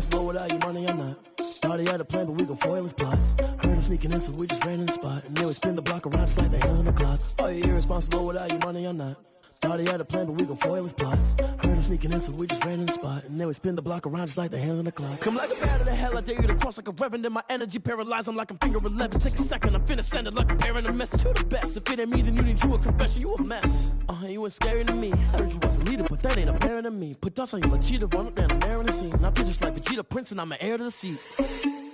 irresponsible without your money or not. Thought he had a plan, but we gon' foil his plot. Heard him sneaking in, so we just ran in the spot. And then we spin the block around just like the hands on the clock. Are you irresponsible without your money or not? Thought he had a plan, but we gon' foil his plot. Heard him sneaking in, so we just ran in the spot. And then we spin the block around just like the hands on the clock. Come like a bat of the hell, I dare you to cross like a reverend. In my energy paralyzed, I'm like I'm finger 11. Take a second, I'm finna send it like a parent a message to the best. If it ain't me, then you need you a confession, you a mess. You ain't scary to me. Heard you was a leader, but that ain't apparent to me. Put dust on you like cheetah, run up down the air in the scene. I feel just like Vegeta Prince, and I'm an heir to the seat.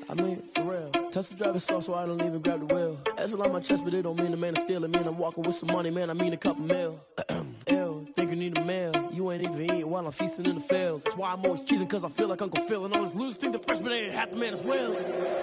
I mean, for real. Touch the driver's soft, so I don't even grab the wheel. That's on my chest, but it don't mean the man is stealing. Mean I'm walking with some money, man, I mean a couple mil. Ew, think you need a meal. You ain't even eating while I'm feasting in the field. That's why I'm always cheesing, cause I feel like Uncle Phil. And all this loose think the freshman ain't half the man as well.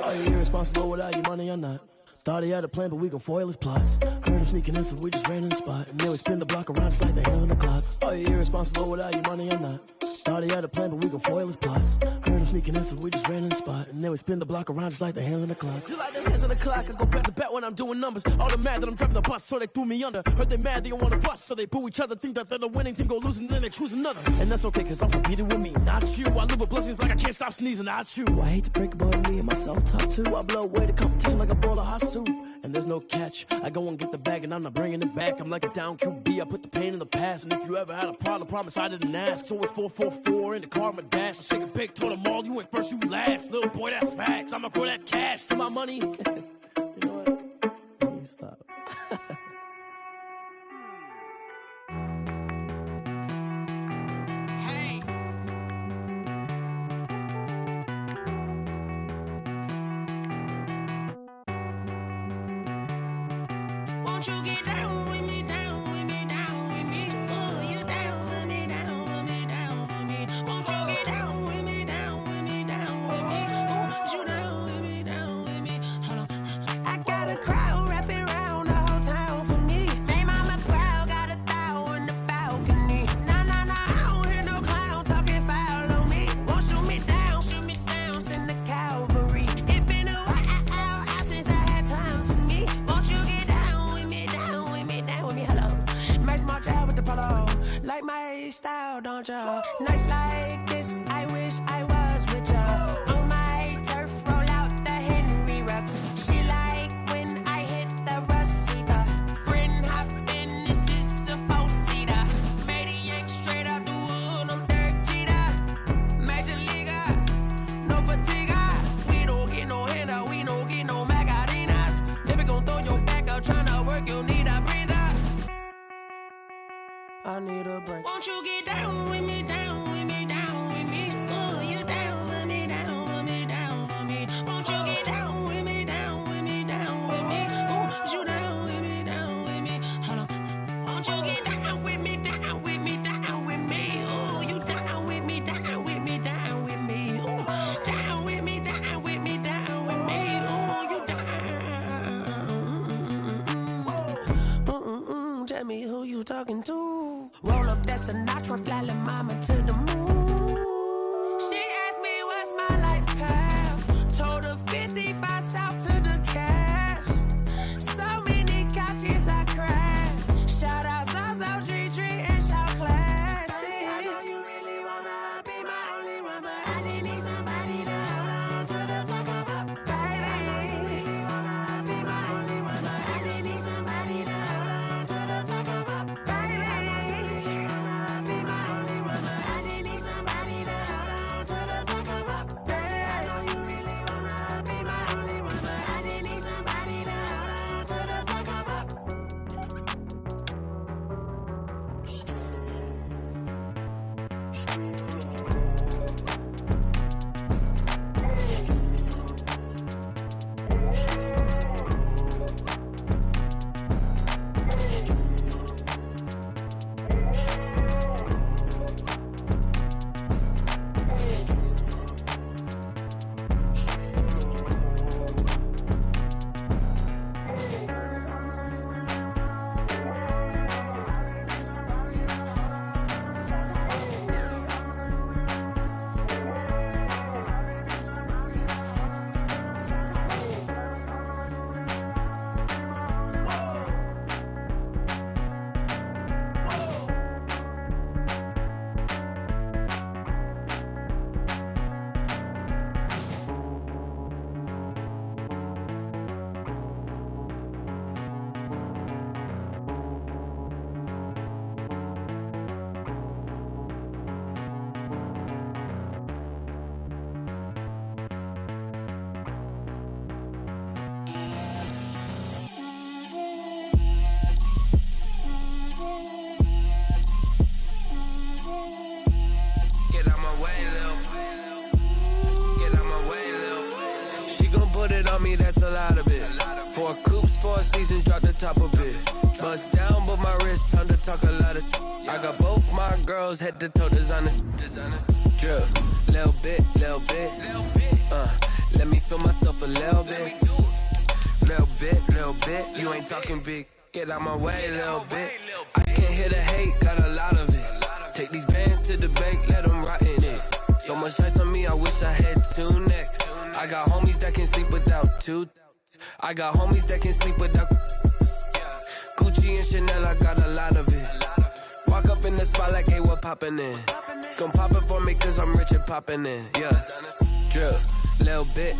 Are you irresponsible without your money or not? Thought he had a plan, but we gon' foil his plot. Heard him sneaking in, so we just ran in the spot. And then we spin the block around just like the hands on the clock. Are you irresponsible without your money or not? Thought he had a plan, but we gon' foil his plot. Heard him sneaking in, so we just ran in the spot. And then we spin the block around just like the hands on the clock. Just like the hands on the clock, I go back to back when I'm doing numbers. All the mad that I'm driving the bus, so they threw me under. Heard they mad, they don't wanna bust, so they boo each other. Think that they're the winning team, go losing, then they choose another. And that's okay, cause I'm competing with me, not you. I live with blessings like I can't stop sneezing, not you. I hate to break about me and my self-talk too. I blow away the competition like a bowl of hot soup. And there's no catch, I go and get the bag and I'm not bringing it back. I'm like a down QB, I put the pain in the past. And if you ever had a problem, promise I didn't ask. So it's 444 in the car, my dash. I shake a big, told them all, you went first, you last. Little boy, that's facts, I'ma grow that cash to my money. You know what, let me stop. Won't you get down with me, down with me, down with me? Oh, you down with me, down with me, down with me. Won't you get down with me, down with me, down with me? Oh, you down with me, down with me? Hold on. I got a crowd wrapping around the whole town for me. Hey, mama proud, got a thou in the balcony. Nah, nah, nah, I don't hear no clown talking foul on me. Won't shoot me down, send the cavalry. It been a while since I had time for me. Won't you get down with me, down with me, down with me? Hello. Max March out with the polo. Like my style, don't ya? Nights like this, I wish I was with ya. On my turf, roll out the Henry Rux. She like when I hit the receiver. Friend hop in, this is a four-seater. Made a yank straight out the wood, I'm Derek Jeter. Major leaguer, no fatigue. We don't get no handout, we don't get no Magarinas. Never gon' throw your back out, tryna work, you need a breather. I need a break. Won't you get down with me, down with me, down with me? Oh, you down with me, down with me, down with me? Won't you get down with me, down with me, down with me? Oh, you down with me, down with me? Hold on. Won't you get down with me, down with me, down with me? Oh, you down with me, down with me, down with me? Oh, down with me, down with me, down with me? Oh, you down. Tell me who you talking to. Roll up that Sinatra, fly la mama to the moon. She asked me what's my life path. Told her 55 south to the cab. So many couches I cried. Shout out South Street and shout classic. I know you really wanna be my only one, but I didn't need somebody to hold on to the second up, baby. I know you really wanna be my only one, but I didn't need somebody to hold on to the second up, baby. I know you really wanna be my only one, but I didn't need somebody. me, that's a lot of it. 4 coops, 4 seasons, drop the top a bit. Bust down, but my wrist, time to talk a lot of. I got both my girls, head to toe designer. Drip, little bit. Let me feel myself a little bit. Little bit. You ain't talking big. Get out my way, little bit. I can't hear the hate, got a lot of it. Take these bands to the bank, let them rot in it. So much ice on me, I wish I had 2 necks. I got homies that can sleep without 2. I got homies that can sleep without Gucci and Chanel, I got a lot of it. Walk up in the spot like, hey, what poppin' in? Gon' pop it for me cause I'm rich and poppin' in, yeah. Drip, little bit.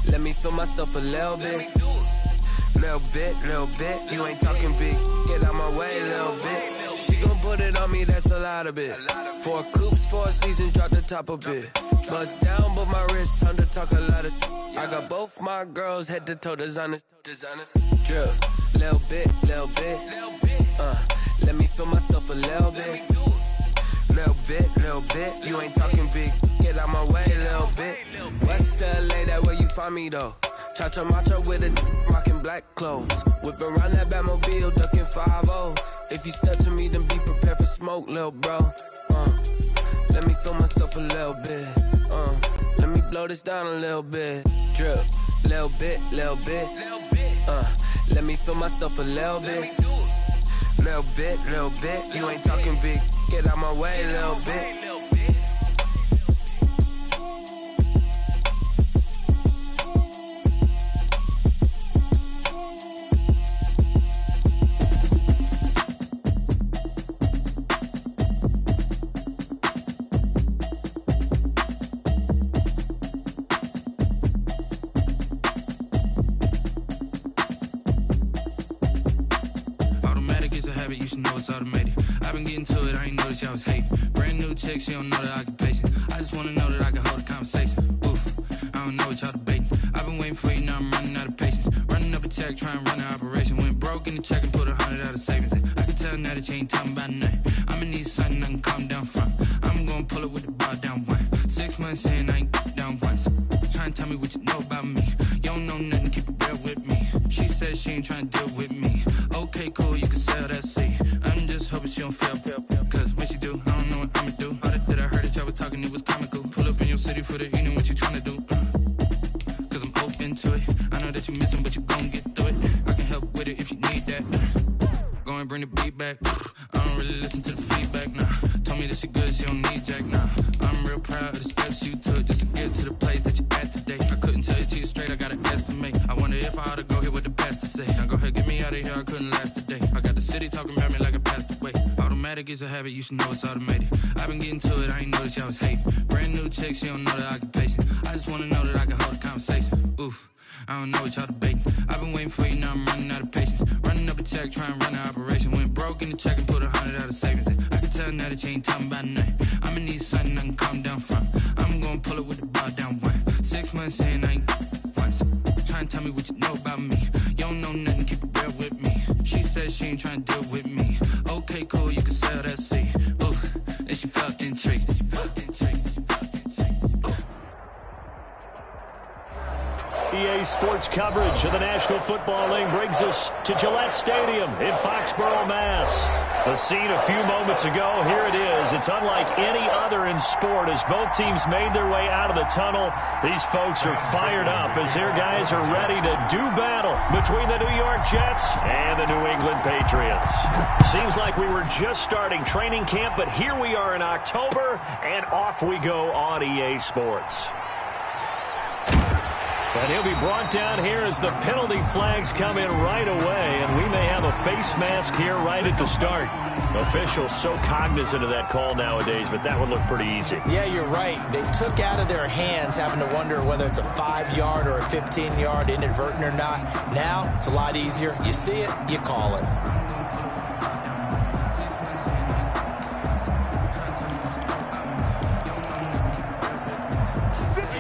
Let me feel myself a little bit. Little bit. You ain't talking big. Get out my way, little bit. She gon' put it on me, that's a lot of it. 4 coops, 4 seasons, drop the top a bit. Bust down, but my wrist, time to talk a lot of. I got both my girls, head to toe designer. Drip, little bit. Let me feel myself a little bit. Little bit. You ain't talking big. Get out my way, little bit. West LA, that where you find me though. Cha-cha matcha with a rockin' black clothes. Whip around that Batmobile, duckin' 5-0. If you step to me, then be prepared for smoke, lil' bro. Let me feel myself a little bit. Let me blow this down a little bit. Drip, little bit. Let me feel myself a little bit. Little bit. You ain't talking big. Get out my way, little bit. She don't know the occupation. I just wanna know that I can hold a conversation. Oof, I don't know what y'all debating. I've been waiting for you, now I'm running out of patience. Running up a check, trying to run an operation. Went broke in the check and put 100 out of savings in. I can tell now that you ain't talking about nothing. I'ma need something I can calm down from. I'm gonna pull it with the bar down one. 6 months in, I ain't down once. Trying to tell me what you know about me. You don't know nothing, keep it real with me. She said she ain't trying to deal with me. Okay, cool, you can sell that seat. I'm just hoping she don't fail. Cause when she do, I don't know what I'ma do. That I heard that y'all was talking, it was comical. Pull up in your city for the evening, what you tryna do? Cause I'm open to it. I know that you missing, but you gon' get through it. I can help with it if you need that. Go and bring the beat back. I don't really listen to the feedback, nah. Told me that she good, she don't need jack, nah. I'm real proud of the steps you took just to get to the place that you at today. I couldn't tell you to you straight, I gotta estimate. I wonder if I ought to go here with the best to say. Now go ahead, get me out of here, I couldn't last today. I got the city talking about me like I passed away. Automatic is a habit, you should know it's automated. I've been getting to it, I ain't noticed y'all was hating. Brand new chick, she don't know the occupation. I just wanna know that I can hold a conversation. Oof, I don't know what y'all debating. I've been waiting for you, now I'm running out of patience. Running up a check, trying to run an operation. Went broke in the check and put 100 out of savings in. I can tell now that you ain't talking about nothing. I'ma need something I can calm down from. I'm gonna pull it with the bar down one. 6 months in, I ain't once. Trying to tell me what you know about me. You don't know nothing, keep it real with me. She said she ain't trying to deal with me. Okay, cool, you can sell that seat. Ooh, and she felt intrigued. EA Sports coverage of the National Football League brings us to Gillette Stadium in Foxborough, Mass. The scene a few moments ago, here it is. It's unlike any other in sport as both teams made their way out of the tunnel. These folks are fired up as their guys are ready to do battle between the New York Jets and the New England Patriots. Seems like we were just starting training camp, but here we are in October, and off we go on EA Sports. And he'll be brought down here as the penalty flags come in right away, and we may have a face mask here right at the start. Officials so cognizant of that call nowadays, but that would look pretty easy. Yeah, you're right. They took out of their hands having to wonder whether it's a 5-yard or a 15-yard inadvertent or not. Now, it's a lot easier. You see it, you call it.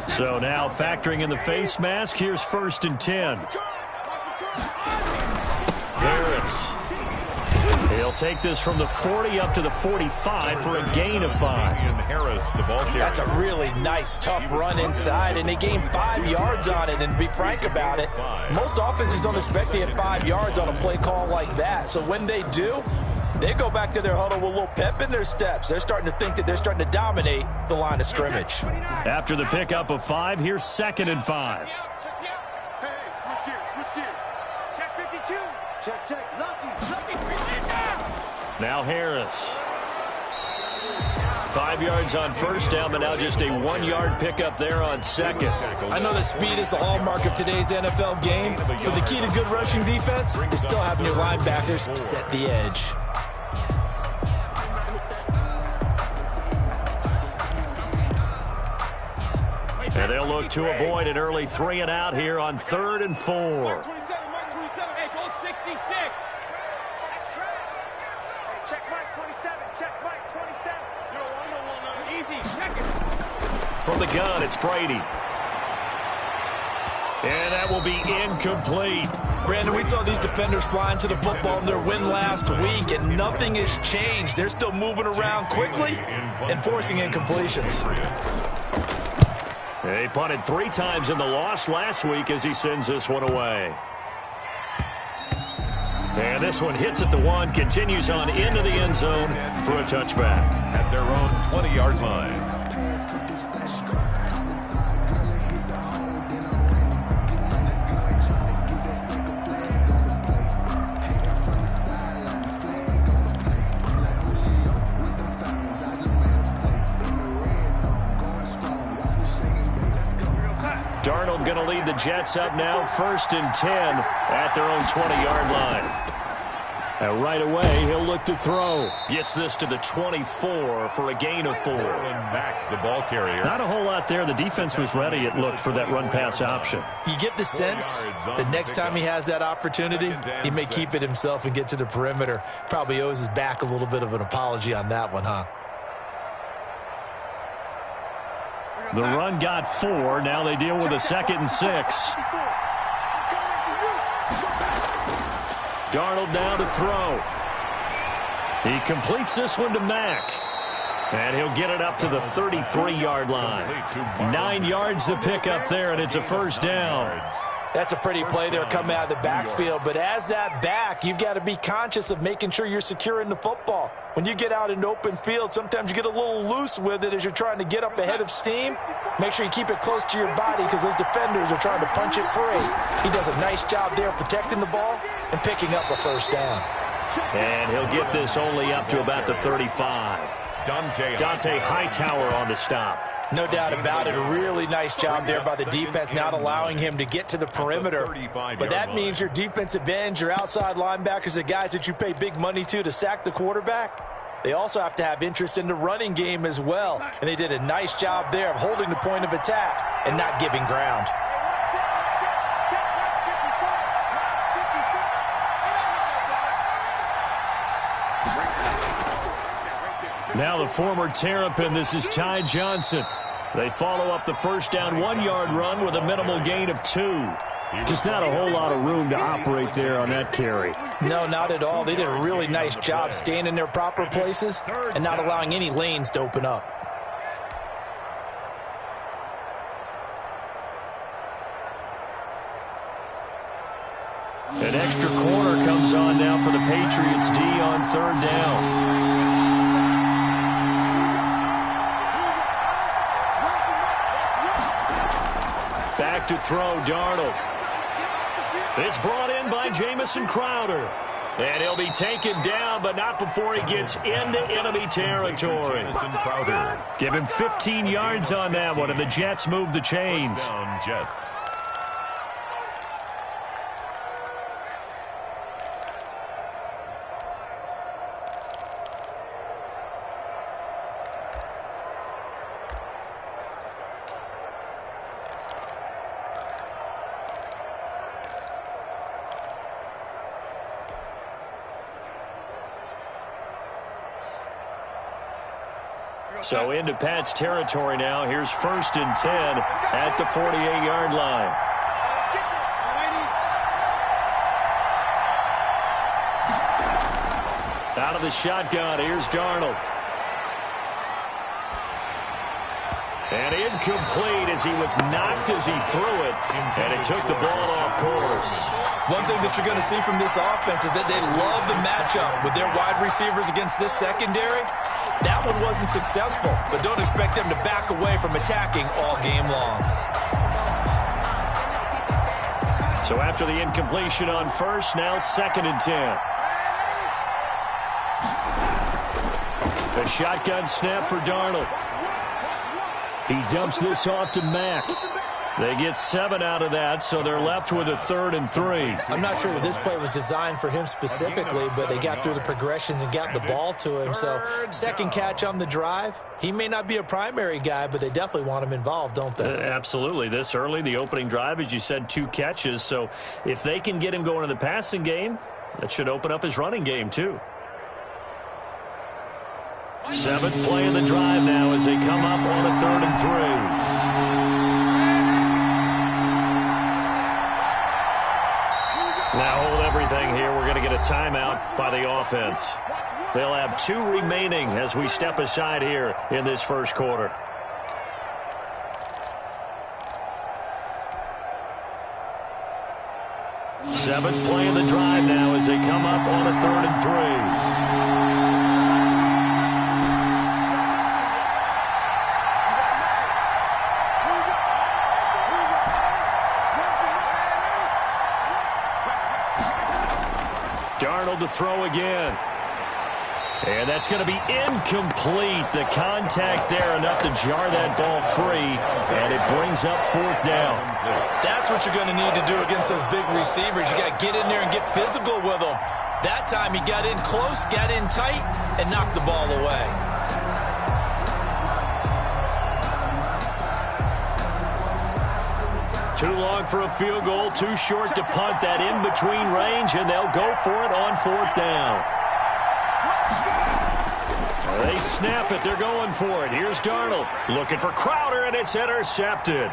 So now factoring in the face mask, here's 1st and 10. Harris He'll take this from the 40 up to the 45 for a gain of 5. That's a really nice, tough run inside, and they gained 5 yards on it. And to be frank about it, most offenses don't expect to get 5 yards on a play call like that. So when they do, they go back to their huddle with a little pep in their steps. They're starting to think that they're starting to dominate the line of scrimmage. After the pickup of 5, here's 2nd and 5. Now Harris. 5 yards on first down, but now just a 1-yard pickup there on 2nd. I know that speed is the hallmark of today's NFL game, but the key to good rushing defense is still having your linebackers set the edge. And they'll look to avoid an early 3 and out here on 3rd and 4. From the gun, it's Brady. And that will be incomplete. Brandon, we saw these defenders flying to the football in their win last week, and nothing has changed. They're still moving around quickly and forcing incompletions. He punted 3 times in the loss last week as he sends this one away. And this one hits at the 1, continues on into the end zone for a touchback. At their own 20-yard line. Darnold going to lead the Jets up now, 1st and 10 at their own 20-yard line. And right away, he'll look to throw. Gets this to the 24 for a gain of 4. Back the ball carrier. Not a whole lot there. The defense was ready, it looked, for that run-pass option. You get the sense that next time he has that opportunity, he may keep it himself and get to the perimeter. Probably owes his back a little bit of an apology on that one, huh? The run got 4. Now they deal with a 2nd and 6. Darnold down to throw. He completes this one to Mack. And he'll get it up to the 33-yard line. 9 yards to pick up there, and it's a 1st down. That's a pretty play there coming out of the backfield. But as that back, you've got to be conscious of making sure you're securing the football. When you get out in open field, sometimes you get a little loose with it as you're trying to get up ahead of steam. Make sure you keep it close to your body because those defenders are trying to punch it free. He does a nice job there protecting the ball and picking up a 1st down. And he'll get this only up to about the 35. Dante Hightower on the stop. No doubt about it. A really nice job there by the defense, not allowing him to get to the perimeter. But that means your defensive ends, your outside linebackers, the guys that you pay big money to sack the quarterback, they also have to have interest in the running game as well. And they did a nice job there of holding the point of attack and not giving ground. Now the former Terrapin, this is Ty Johnson. They follow up the 1st down 1-yard run with a minimal gain of 2. Just not a whole lot of room to operate there on that carry. No, not at all. They did a really nice job staying in their proper places and not allowing any lanes to open up. An extra corner comes on now for the Patriots D on 3rd down. Back to throw, Darnold. It's brought in by Jamison Crowder. And he'll be taken down, but not before he gets into enemy territory. Give him 15 yards on that one, and the Jets move the chains. Jets. So into Pat's territory now. Here's 1st and 10 at the 48-yard line. Out of the shotgun, here's Darnold. And incomplete as he was knocked as he threw it, and it took the ball off course. One thing that you're going to see from this offense is that they love the matchup with their wide receivers against this secondary. That one wasn't successful, but don't expect them to back away from attacking all game long. So after the incompletion on first, now 2nd and 10. A shotgun snap for Darnold. He dumps this off to Mack. They get 7 out of that, so they're left with a 3rd and 3. I'm not sure that this play was designed for him specifically, but they got through the progressions and got the ball to him. So second catch on the drive. He may not be a primary guy, but they definitely want him involved, don't they? Absolutely. This early, the opening drive, as you said, 2 catches. So if they can get him going in the passing game, that should open up his running game too. 7th play in the drive now as they come up on a 3rd and 3. Now hold everything here. We're going to get a timeout by the offense. They'll have 2 remaining as we step aside here in this first quarter. Seventh play in the drive now as they come up on a 3rd and 3. Darnold to throw again. And that's going to be incomplete. The contact there enough to jar that ball free, and it brings up 4th down. That's what you're going to need to do against those big receivers. You got to get in there and get physical with them. That time he got in close, got in tight, and knocked the ball away. Too long for a field goal, too short to punt that in-between range, and they'll go for it on 4th down. They snap it. They're going for it. Here's Darnold looking for Crowder, and it's intercepted.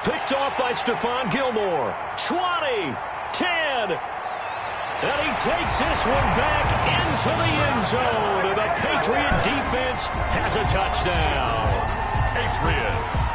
Picked off by Stephon Gilmore. 20, 10, and he takes this one back into the end zone. And the Patriot defense has a touchdown. Patriots.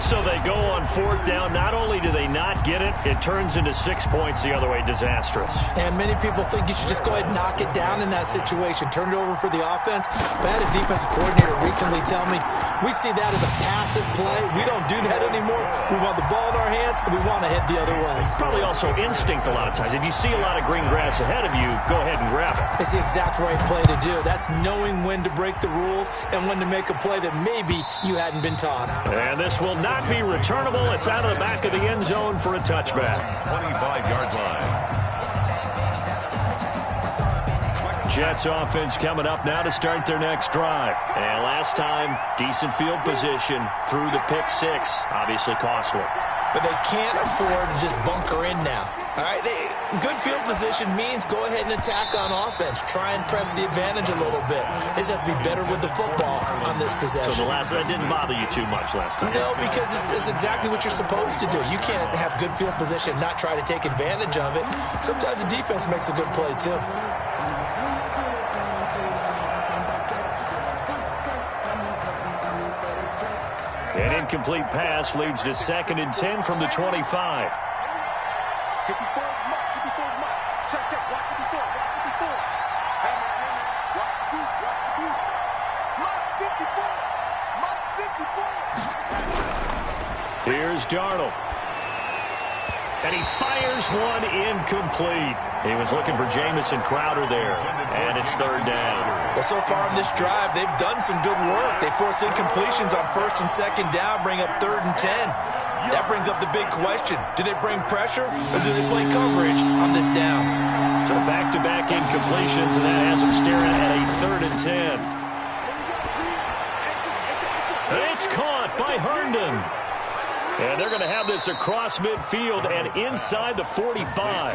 So they go on 4th down. Not only do they not get it, it turns into 6 points the other way. Disastrous. And many people think you should just go ahead and knock it down in that situation. Turn it over for the offense. But I had a defensive coordinator recently tell me, we see that as a passive play. We don't do that anymore. We want the ball in our hands, and we want to head the other way. Probably also instinct a lot of times. If you see a lot of green grass ahead of you, go ahead and grab it. It's the exact right play to do. That's knowing when to break the rules and when to make a play that maybe you hadn't been taught. And this will not be returnable. It's out of the back of the end zone for a touchback. 25-yard line. Jets offense coming up now to start their next drive. And last time, decent field position through the pick 6. Obviously costly. But they can't afford to just bunker in now. All right, good field position means go ahead and attack on offense. Try and press the advantage a little bit. They just have to be better with the football on this possession. So that didn't bother you too much last time? No, because it's exactly what you're supposed to do. You can't have good field position and not try to take advantage of it. Sometimes the defense makes a good play, too. An incomplete pass leads to 2nd and 10 from the 25. Here's Darnold. And he fires one incomplete. He was looking for Jamison Crowder there. And it's 3rd down. Well, so far in this drive, they've done some good work. They force incompletions on 1st and 2nd down, bring up 3rd and 10. That brings up the big question. Do they bring pressure or do they play coverage on this down? So back-to-back incompletions, and that has them staring at a 3rd and 10. It's caught by Herndon. And they're going to have this across midfield and inside the 45.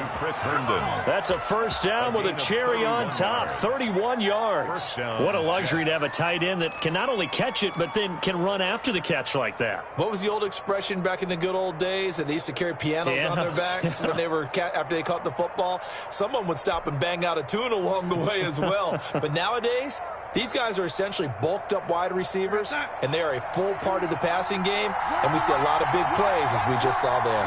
That's a first down with a cherry on top, 31 yards. What a luxury to have a tight end that can not only catch it, but then can run after the catch like that. What was the old expression back in the good old days? And they used to carry pianos on their backs when they were after they caught the football. Someone would stop and bang out a tune along the way as well. But nowadays, these guys are essentially bulked up wide receivers, and they are a full part of the passing game, and we see a lot of big plays as we just saw there.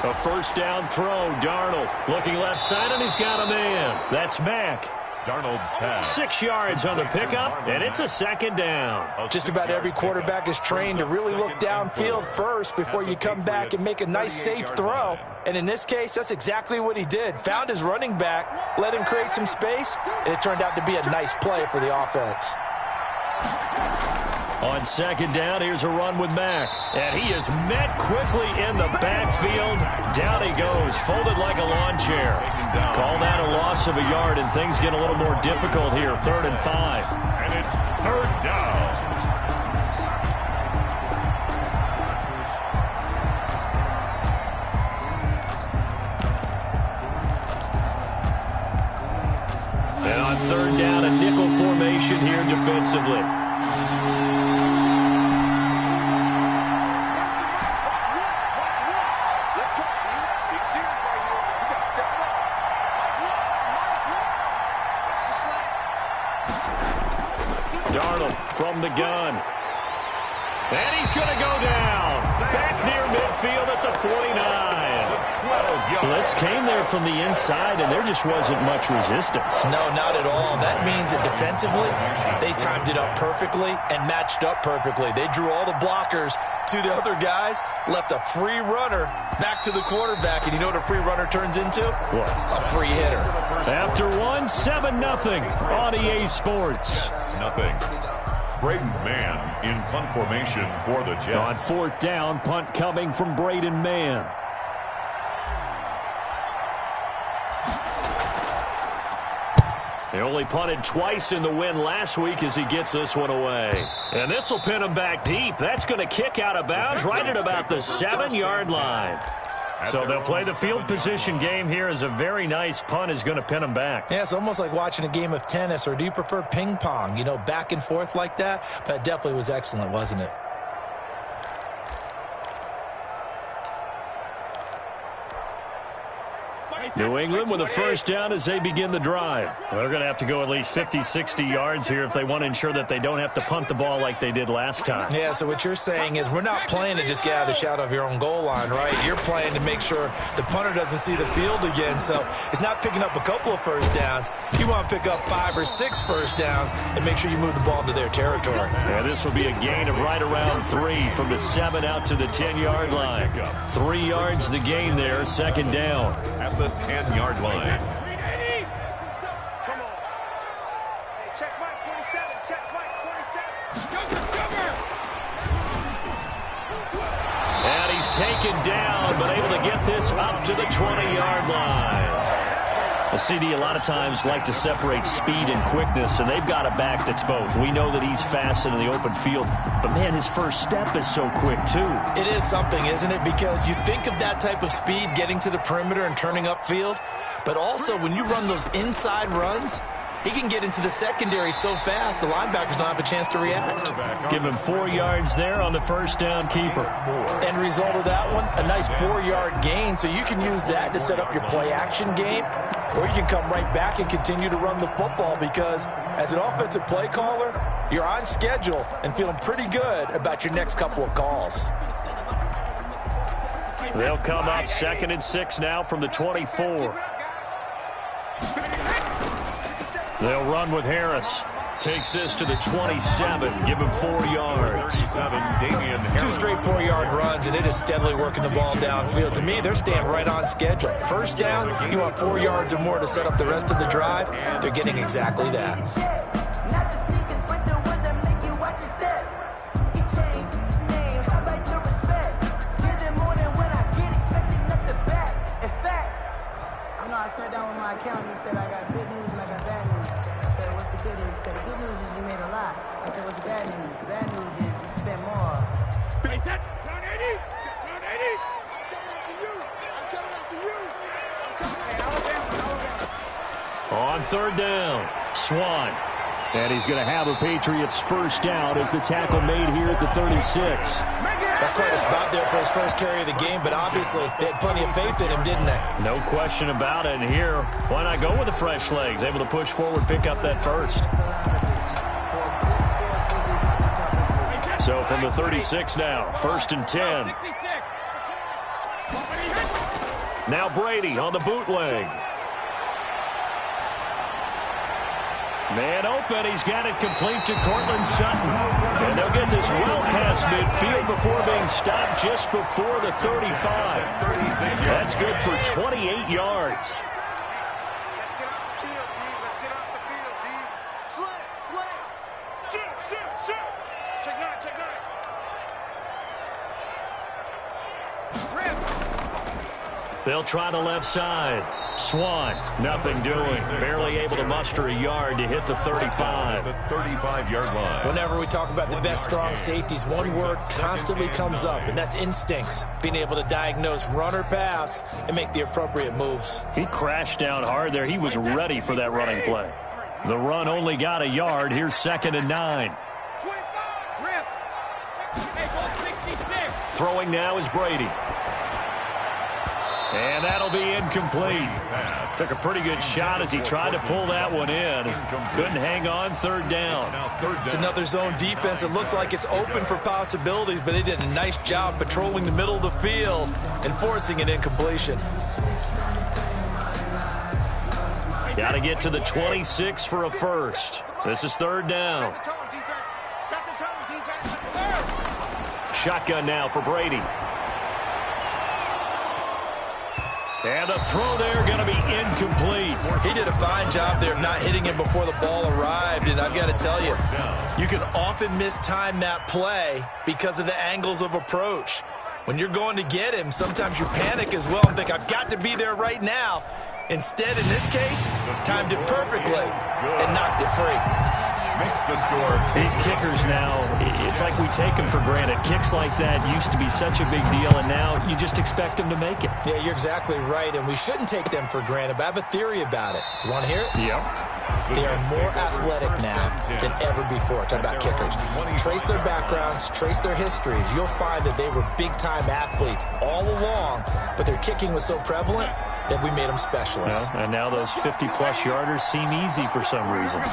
A first down throw, Darnold looking left side, and he's got a man. That's Mack. Darnold's pass. 6 yards on the pickup, and it's a second down. Just about every quarterback is trained to really look downfield first before you come back and make a nice, safe throw. And in this case, that's exactly what he did. Found his running back, let him create some space, and it turned out to be a nice play for the offense. On second down, here's a run with Mack. And he is met quickly in the backfield. Down he goes, folded like a lawn chair. Call that a loss of a yard, and things get a little more difficult here. 3rd and 5. And it's 3rd down. And on 3rd down, a nickel formation here defensively. Darnold from the gun. And he's going to go down. Back near midfield at the 49. Blitz came there from the inside, and there just wasn't much resistance. No, not at all. That means that defensively, they timed it up perfectly and matched up perfectly. They drew all the blockers to the other guys, left a free runner back to the quarterback. And you know what a free runner turns into? What? A free hitter. After one, 7-0 on EA Sports. Nothing. Braden Mann in punt formation for the Jets. On 4th down, punt coming from Braden Mann. They only punted twice in the win last week as he gets this one away. And this will pin him back deep. That's going to kick out of bounds right at about the 7-yard line. So they'll play the field position game here as a very nice punt is going to pin them back. Yeah, it's almost like watching a game of tennis, or do you prefer ping pong? You know, back and forth like that? But it definitely was excellent, wasn't it? New England with a first down as they begin the drive. Well, they're going to have to go at least 50, 60 yards here if they want to ensure that they don't have to punt the ball like they did last time. Yeah, so what you're saying is we're not playing to just get out of the shadow of your own goal line, right? You're playing to make sure the punter doesn't see the field again. So it's not picking up a couple of first downs. You want to pick up 5 or 6 first downs and make sure you move the ball into their territory. Yeah, this will be a gain of right around 3 from the 7 out to the 10-yard line. 3 yards the gain there, 2nd down. At the 10-yard line. Come on. Hey, check Mike 27. Check Mike 27. And he's taken down, but able to get this up to the 20-yard line. A CD a lot of times like to separate speed and quickness, and they've got a back that's both. We know that he's fast in the open field, but, man, his first step is so quick, too. It is something, isn't it? Because you think of that type of speed getting to the perimeter and turning upfield, but also when you run those inside runs, he can get into the secondary so fast the linebackers don't have a chance to react. Give him 4 yards there on the first down keeper. End result of that one, a nice 4-yard gain, so you can use that to set up your play-action game, or you can come right back and continue to run the football because as an offensive play caller, you're on schedule and feeling pretty good about your next couple of calls. They'll come up 2nd and 6 now from the 24. They'll run with Harris. Takes this to the 27. Give him 4 yards. 2 straight 4-yard runs, and it is steadily working the ball downfield. To me, they're staying right on schedule. First down, you want 4 yards or more to set up the rest of the drive. They're getting exactly that. I sat down with my accountant and he said I got good news and I got bad news. said, the good news is you made a lot. I said, what's the bad news? The bad news is you spent more. Hey, that, round 80. Round 80. I'm coming up to you. I'm coming. Hey, Alabama. On third down, Swan. And he's going to have a Patriots first down as the tackle made here at the 36. That's quite a spot there for his first carry of the game, but obviously they had plenty of faith in him, didn't they? No question about it. And here, why not go with the fresh legs? Able to push forward, pick up that first. So from the 36 now, 1st and 10. Now Brady on the bootleg. Man open, he's got it complete to Cortland Sutton. And they'll get this well past midfield before being stopped just before the 35. That's good for 28 yards. Let's get off the field, D. Let's get off the field, D. Slam. Shoot. Check nine. Rip. They'll try the left side. Swan, nothing doing. Barely able to muster a yard to hit the 35. The 35-yard line. Whenever we talk about the best strong safeties, one word constantly comes up, and that's instincts. Being able to diagnose run or pass and make the appropriate moves. He crashed down hard there. He was ready for that running play. The run only got a yard. Here's 2nd and 9. 25. Rip. Hey, ball 66. Throwing now is Brady. And that'll be incomplete. Took a pretty good shot as he tried to pull that one in. Couldn't hang on, 3rd down. It's another zone defense. It looks like it's open for possibilities, but they did a nice job patrolling the middle of the field and forcing an incompletion. Got to get to the 26 for a first. This is 3rd down. Second tone defense. Shotgun now for Brady. And the throw there going to be incomplete. He did a fine job there of not hitting him before the ball arrived, and I've got to tell you, you can often mistime that play because of the angles of approach. When you're going to get him, sometimes you panic as well and think, I've got to be there right now. Instead, in this case, timed it perfectly and knocked it free. Makes the score. These kickers now, it's like we take them for granted. Kicks like that used to be such a big deal, and now you just expect them to make it. Yeah, you're exactly right, and we shouldn't take them for granted, but I have a theory about it. You want to hear it? Yep. They are more athletic now than ever before. Talk about kickers. Trace their backgrounds, trace their histories. You'll find that they were big-time athletes all along, but their kicking was so prevalent that we made them specialists. Well, and now those 50-plus yarders seem easy for some reason.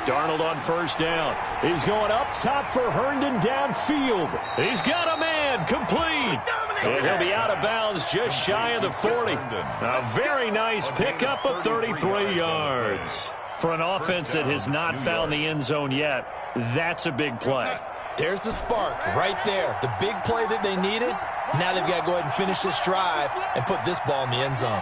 Darnold on 1st down. He's going up top for Herndon downfield. He's got a man complete. And he'll be out of bounds just shy of the 40. A very nice pickup of 33 yards. For an offense that has not found the end zone yet, that's a big play. There's the spark right there. The big play that they needed. Now they've got to go ahead and finish this drive and put this ball in the end zone.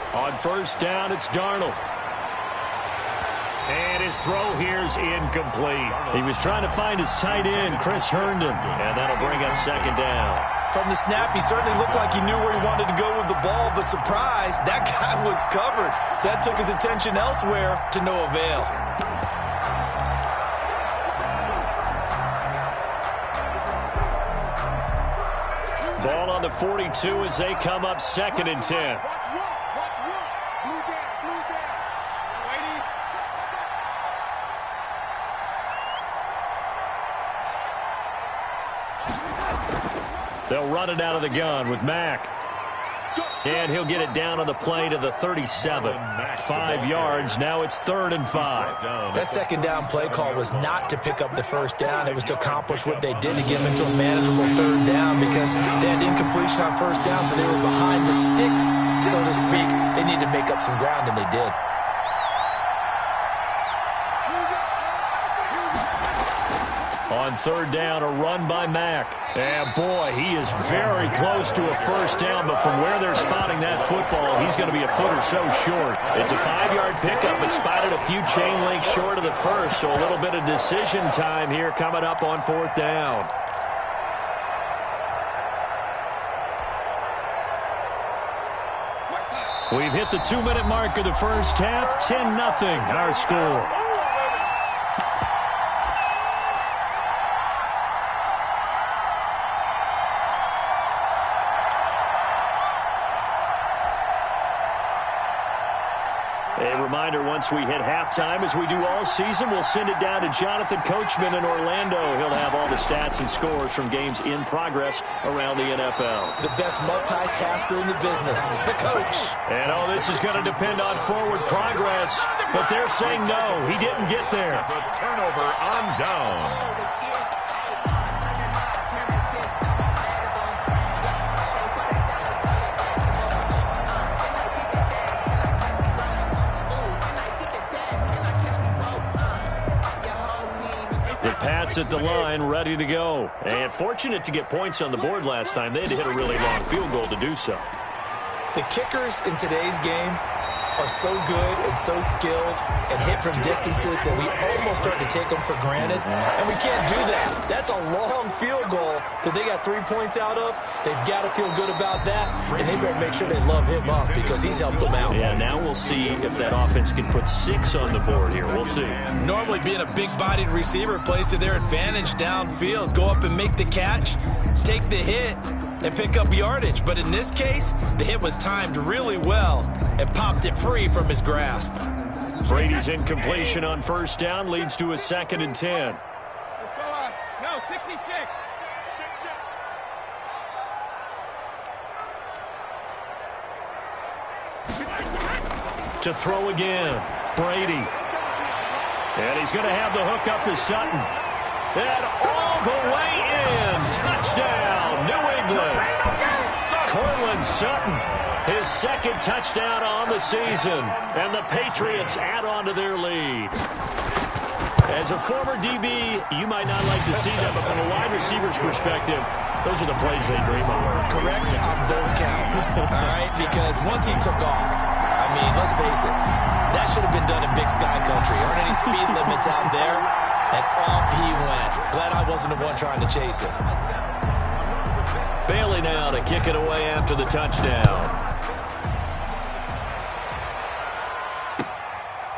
On 1st down, it's Darnold. And his throw here's incomplete. He was trying to find his tight end, Chris Herndon, and that'll bring up 2nd down. From the snap, he certainly looked like he knew where he wanted to go with the ball, but surprise, that guy was covered. So that took his attention elsewhere to no avail. Ball on the 42 as they come up 2nd and 10. They'll run it out of the gun with Mack. And he'll get it down on the play to the 37. 5 yards. Now it's 3rd and 5. That 2nd down play call was not to pick up the 1st down. It was to accomplish what they did to get them into a manageable 3rd down because they had incompletion on 1st down, so they were behind the sticks, so to speak. They needed to make up some ground, and they did. On third down, a run by Mack. And, boy, he is very close to a first down, but from where they're spotting that football, he's going to be a foot or so short. It's a 5-yard pickup, but spotted a few chain links short of the first, so a little bit of decision time here coming up on fourth down. We've hit the 2-minute mark of the first half. 10-0 our score. A reminder, once we hit halftime, as we do all season, we'll send it down to Jonathan Coachman in Orlando. He'll have all the stats and scores from games in progress around the NFL. The best multitasker in the business, the coach. And, this is going to depend on forward progress, but they're saying no, he didn't get there. It's a turnover on down. Pats at the line, ready to go. And fortunate to get points on the board last time. They had to hit a really long field goal to do so. The kickers in today's game are so good and so skilled and hit from distances that we almost start to take them for granted. And we can't do that. That's a long field goal that they got 3 points out of. They've got to feel good about that, and they better make sure they love him up because he's helped them out. Yeah, now we'll see if that offense can put 6 on the board here. We'll see. Normally being a big-bodied receiver plays to their advantage downfield. Go up and make the catch, take the hit, and pick up yardage. But in this case, the hit was timed really well and popped it free from his grasp. Brady's incompletion on first down leads to a 2nd and 10. No, 66. To throw again, Brady. And he's going to have the hook up to Sutton. And all the way in. Touchdown, New England. Cortland Sutton, his 2nd touchdown on the season. And the Patriots add on to their lead. As a former DB, you might not like to see that, but from a wide receiver's perspective, those are the plays they dream of. Correct on both counts, all right? Because once he took off, I mean, let's face it, that should have been done in Big Sky Country. Aren't any speed limits out there? And off he went. Glad I wasn't the one trying to chase him. Bailey now to kick it away after the touchdown.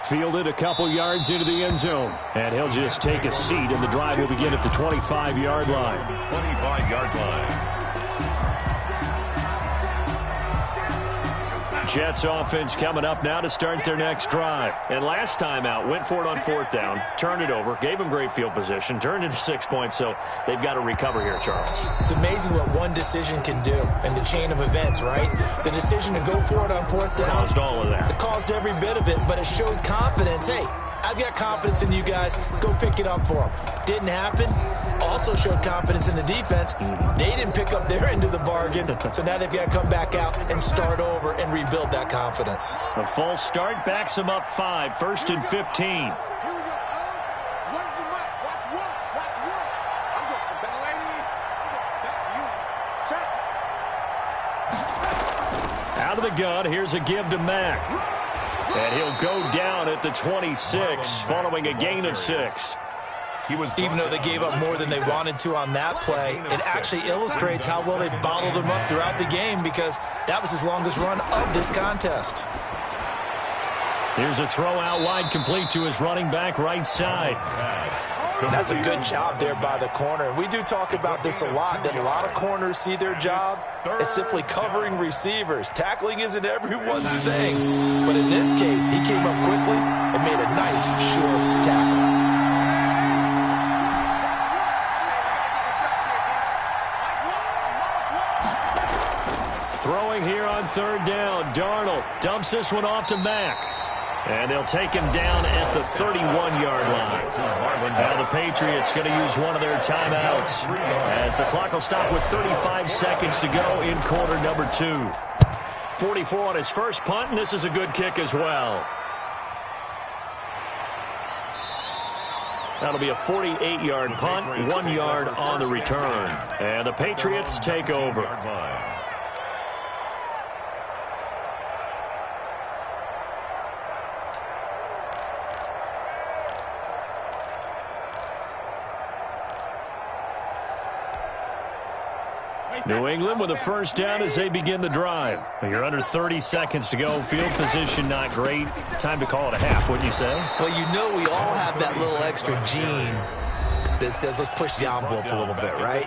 Fielded a couple yards into the end zone. And he'll just take a seat, and the drive will begin at the 25-yard line. 25-yard line. Jets offense coming up now to start their next drive. And last time out, went for it on fourth down, turned it over, gave them great field position, turned into 6 points, so they've got to recover here, Charles. It's amazing what one decision can do in the chain of events, right? The decision to go for it on fourth down. Caused all of that. It caused every bit of it, but it showed confidence. Hey, I've got confidence in you guys. Go pick it up for them. Didn't happen. Also showed confidence in the defense. They didn't pick up their end of the bargain, so now they've got to come back out and start over and rebuild that confidence. A false start backs them up 5, 1st and 15. Here we go. Run your mouth. Watch one. Watch one. I'm going to that lady. I'm going back to you. Check. Out of the gun, here's a give to Mack. And he'll go down at the 26, following a gain of 6. Even though they gave up more than they wanted to on that play, it actually illustrates how well they bottled him up throughout the game because that was his longest run of this contest. Here's a throw out wide, complete to his running back right side. That's a good job there by the corner. We do talk about this a lot, that a lot of corners see their job as simply covering receivers. Tackling isn't everyone's thing. But in this case, he came up quickly and made a nice, short tackle. Throwing here on third down. Darnold dumps this one off to Mack. And they'll take him down at the 31-yard line. Now the Patriots going to use one of their timeouts as the clock will stop with 35 seconds to go in quarter number 2. 44 on his first punt, and this is a good kick as well. That'll be a 48-yard punt, 1 yard on the return. And the Patriots take over. New England with a first down as they begin the drive. You're under 30 seconds to go. Field position not great. Time to call it a half, wouldn't you say? Well, you know we all have that little extra gene that says let's push the envelope a little bit, right?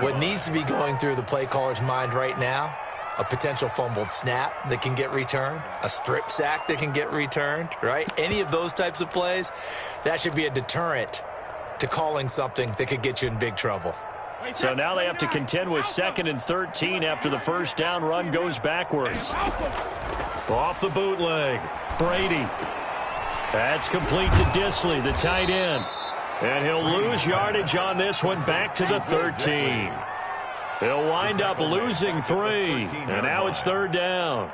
What needs to be going through the play caller's mind right now, a potential fumbled snap that can get returned, a strip sack that can get returned, right? Any of those types of plays, that should be a deterrent to calling something that could get you in big trouble. So now they have to contend with 2nd and 13 after the first down run goes backwards. Off the bootleg, Brady. That's complete to Disley, the tight end. And he'll lose yardage on this one back to the 13. He'll wind up losing 3. And now it's 3rd down.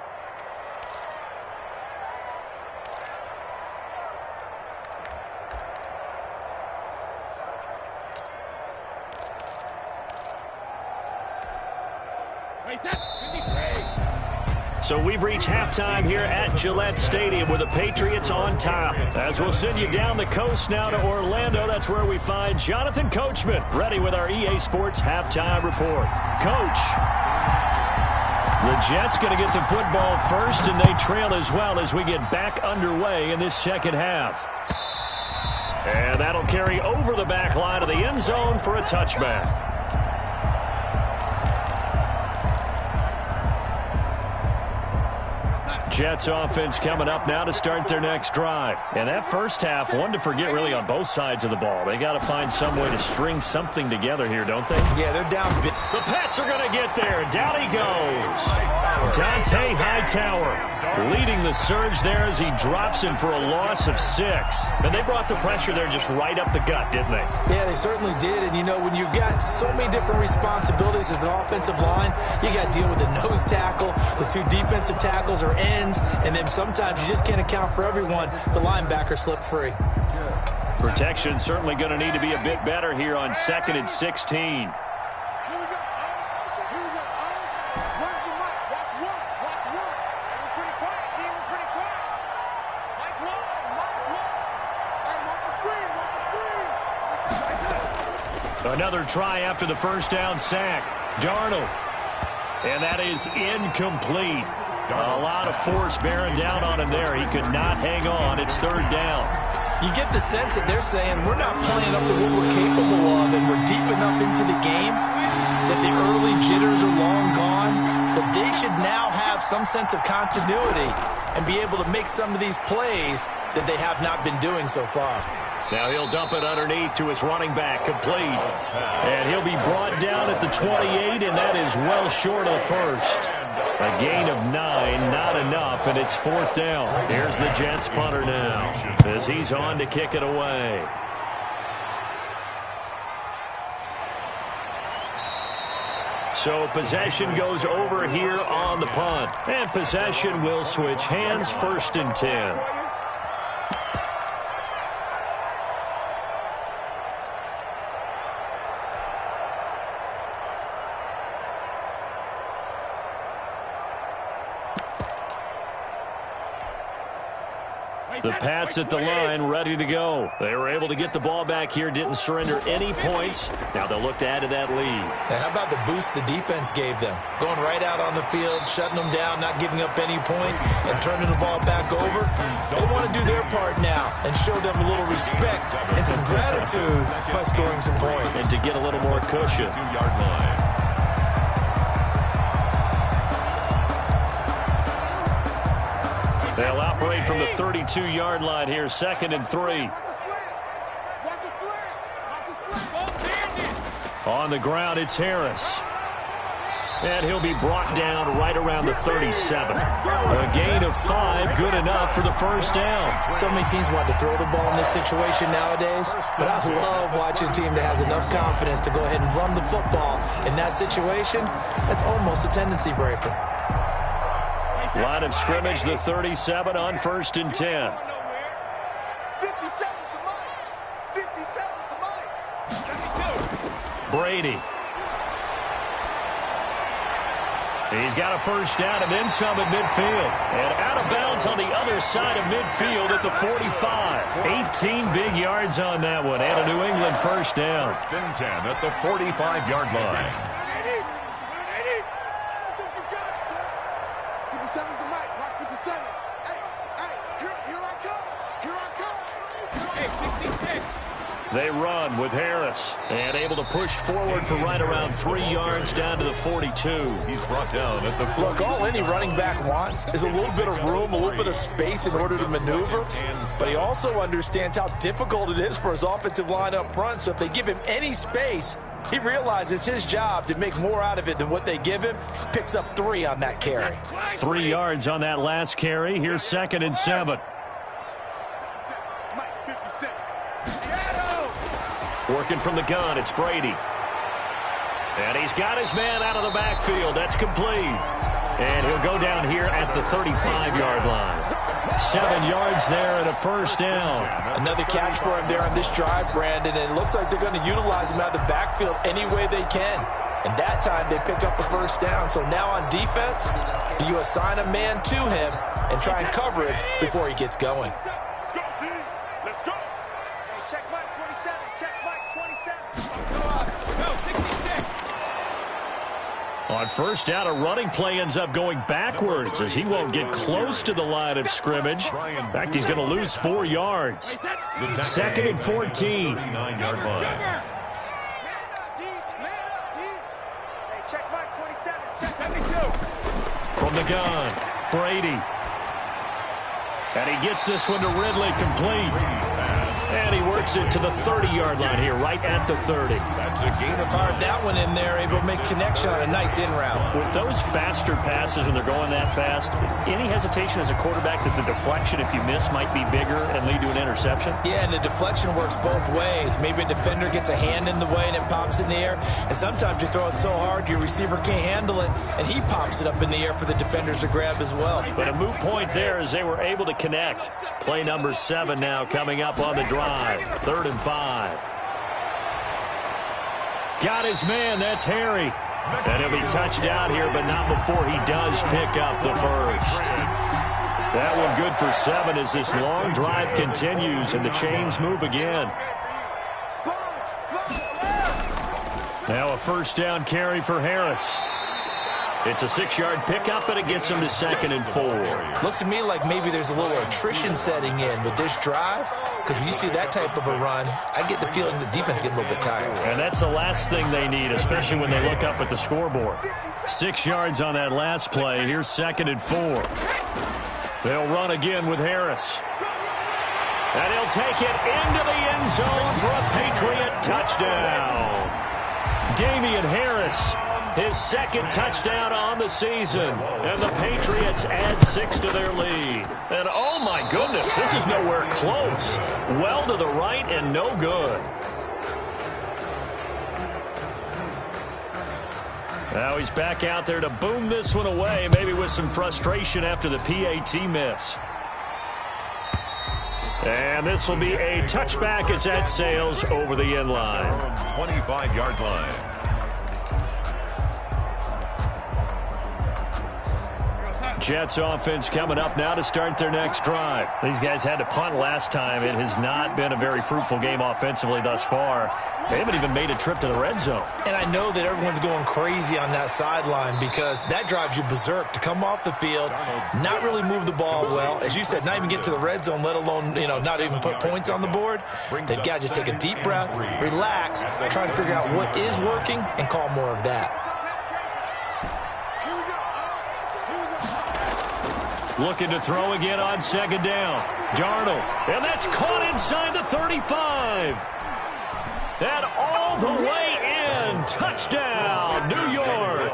So we've reached halftime here at Gillette Stadium with the Patriots on top. As we'll send you down the coast now to Orlando, that's where we find Jonathan Coachman, ready with our EA Sports halftime report. Coach, the Jets going to get the football first, and they trail as well as we get back underway in this second half. And that'll carry over the back line of the end zone for a touchback. Jets offense coming up now to start their next drive. And that first half, one to forget really on both sides of the ball. They got to find some way to string something together here, don't they? Yeah, they're down. The Pats are going to get there. Down he goes. Dante Hightower leading the surge there as he drops him for a loss of 6. And they brought the pressure there just right up the gut, didn't they? Yeah, they certainly did. And, you know, when you've got so many different responsibilities as an offensive line, you got to deal with the nose tackle, the 2 defensive tackles or ends, and then sometimes you just can't account for everyone. The linebacker slipped free. Protection certainly going to need to be a bit better here on 2nd and 16. Another try after the first down sack. Darnold. And that is incomplete. A lot of force bearing down on him there. He could not hang on. It's 3rd down. You get the sense that they're saying we're not playing up to what we're capable of, and we're deep enough into the game that the early jitters are long gone, that they should now have some sense of continuity and be able to make some of these plays that they have not been doing so far. Now he'll dump it underneath to his running back, complete. And he'll be brought down at the 28, and that is well short of the first. A gain of 9, not enough, and it's 4th down. Here's the Jets punter now as he's on to kick it away. So possession goes over here on the punt. And possession will switch hands, 1st and 10. The Pats at the line, ready to go. They were able to get the ball back here, didn't surrender any points. Now they'll look to add to that lead. Now, how about the boost the defense gave them? Going right out on the field, shutting them down, not giving up any points, and turning the ball back over. They want to do their part now and show them a little respect and some gratitude by scoring some points. And to get a little more cushion. 2-yard line. They'll operate from the 32-yard line here, 2nd and 3. On the ground, it's Harris. And he'll be brought down right around the 37. A gain of 5, good enough for the first down. So many teams want to throw the ball in this situation nowadays, but I love watching a team that has enough confidence to go ahead and run the football. In that situation, that's almost a tendency breaker. Line of scrimmage, the 37 on 1st and 10. 57 to mine. 57 Brady. He's got a first down and then some at midfield. And out of bounds on the other side of midfield at the 45. 18 big yards on that one. And a New England first down. First and 10 at the 45-yard line. 57's the mic. Rock 57. Hey, here I come. Here I come. Hey, 66. They run with Harris and able to push forward for right around 3 yards down to the 42. He's brought down at the... Look, all any running back wants is a little bit of room, a little bit of space in order to maneuver. But he also understands how difficult it is for his offensive line up front. So if they give him any space, he realizes his job to make more out of it than what they give him. Picks up 3 on that carry. 3 yards on that last carry. Here's 2nd and 7. Working from the gun, it's Brady. And he's got his man out of the backfield. That's complete. And he'll go down here at the 35-yard line. 7 yards there and a first down. Another catch for him there on this drive, Brandon. And it looks like they're going to utilize him out of the backfield any way they can. And that time they pick up a first down. So now on defense, do you assign a man to him and try and cover it before he gets going? Let's go. Hey, check Mike 27. Check Mike 27. On first down, a running play ends up going backwards as he won't get close to the line of scrimmage. In fact, he's going to lose 4 yards. 2nd and 14. 39-yard line. Man up, D. Hey, check Mike 27. Check 72. From the gun, Brady. And he gets this one to Ridley, complete. And he works it to the 30-yard line here, right at the 30. That's a gain of... Fired that one in there, able to make connection on a nice in route. With those faster passes when they're going that fast, any hesitation as a quarterback that the deflection, if you miss, might be bigger and lead to an interception? Yeah, and the deflection works both ways. Maybe a defender gets a hand in the way and it pops in the air. And sometimes you throw it so hard your receiver can't handle it, and he pops it up in the air for the defenders to grab as well. But a moot point there as they were able to connect. Play number 7 now coming up on the drive. 3rd and 5. Got his man. That's Harry. And he'll be touched out here, but not before he does pick up the first. That one good for 7 as this long drive continues and the chains move again. Now a first down carry for Harris. It's a 6-yard pickup, and it gets him to 2nd and 4. Looks to me like maybe there's a little attrition setting in with this drive, because when you see that type of a run, I get the feeling the defense gets a little bit tired. And that's the last thing they need, especially when they look up at the scoreboard. 6 yards on that last play. Here's 2nd and 4. They'll run again with Harris. And he'll take it into the end zone for a Patriot touchdown. Damian Harris, his 2nd touchdown on the season. And the Patriots add 6 to their lead. And oh my goodness, this is nowhere close. Well to the right and no good. Now he's back out there to boom this one away, maybe with some frustration after the PAT miss. And this will be a touchback as that sails over the end line. 25-yard line. Jets offense coming up now to start their next drive. These guys had to punt last time. It has not been a very fruitful game offensively thus far. They haven't even made a trip to the red zone. And I know that everyone's going crazy on that sideline because that drives you berserk to come off the field, not really move the ball well. As you said, not even get to the red zone, let alone, not even put points on the board. They've got to just take a deep breath, relax, try and figure out what is working and call more of that. Looking to throw again on 2nd down. Darnold. And that's caught inside the 35. And all the way in. Touchdown, New York.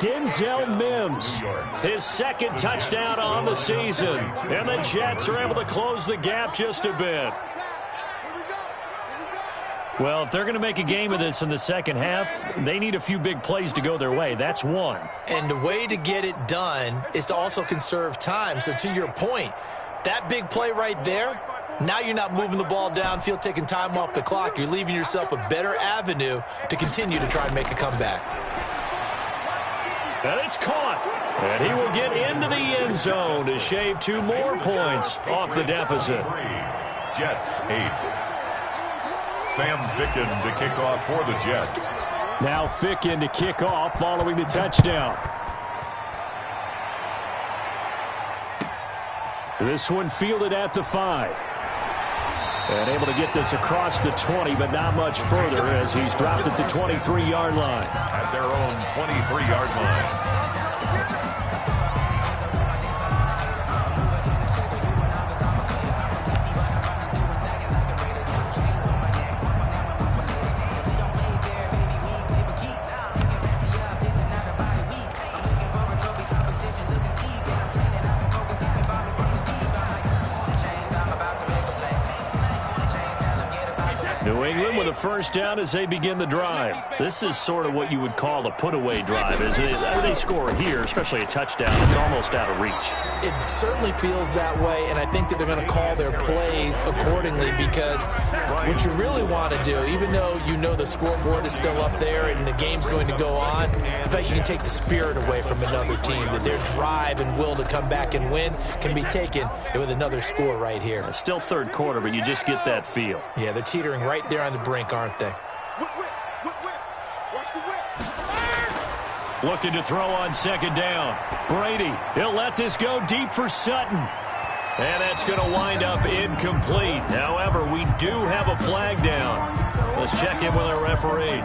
Denzel Mims. His 2nd touchdown on the season. And the Jets are able to close the gap just a bit. Well, if they're going to make a game of this in the second half, they need a few big plays to go their way. That's one. And the way to get it done is to also conserve time. So to your point, that big play right there, Now you're not moving the ball downfield, taking time off the clock. You're leaving yourself a better avenue to continue to try and make a comeback. And it's caught. And he will get into the end zone to shave 2 more points off the deficit. Jets 8. Sam Ficken to kick off for the Jets. Now Ficken to kick off following the touchdown. This one fielded at the 5. And able to get this across the 20, but not much further as he's dropped at the 23-yard line. At their own 23-yard line. New England with a first down as they begin the drive. This is sort of what you would call a put-away drive. As they score here, especially a touchdown, it's almost out of reach. It certainly feels that way, and I think that they're going to call their plays accordingly because what you really want to do, even though you know the scoreboard is still up there and the game's going to go on, in fact, you can take the spirit away from another team, that their drive and will to come back and win can be taken with another score right here. It's still third quarter, but you just get that feel. Yeah, they're teetering right there on the brink, aren't they? Looking to throw on second down. Brady, he'll let this go deep for Sutton. And that's going to wind up incomplete. However, we do have a flag down. Let's check in with our referee.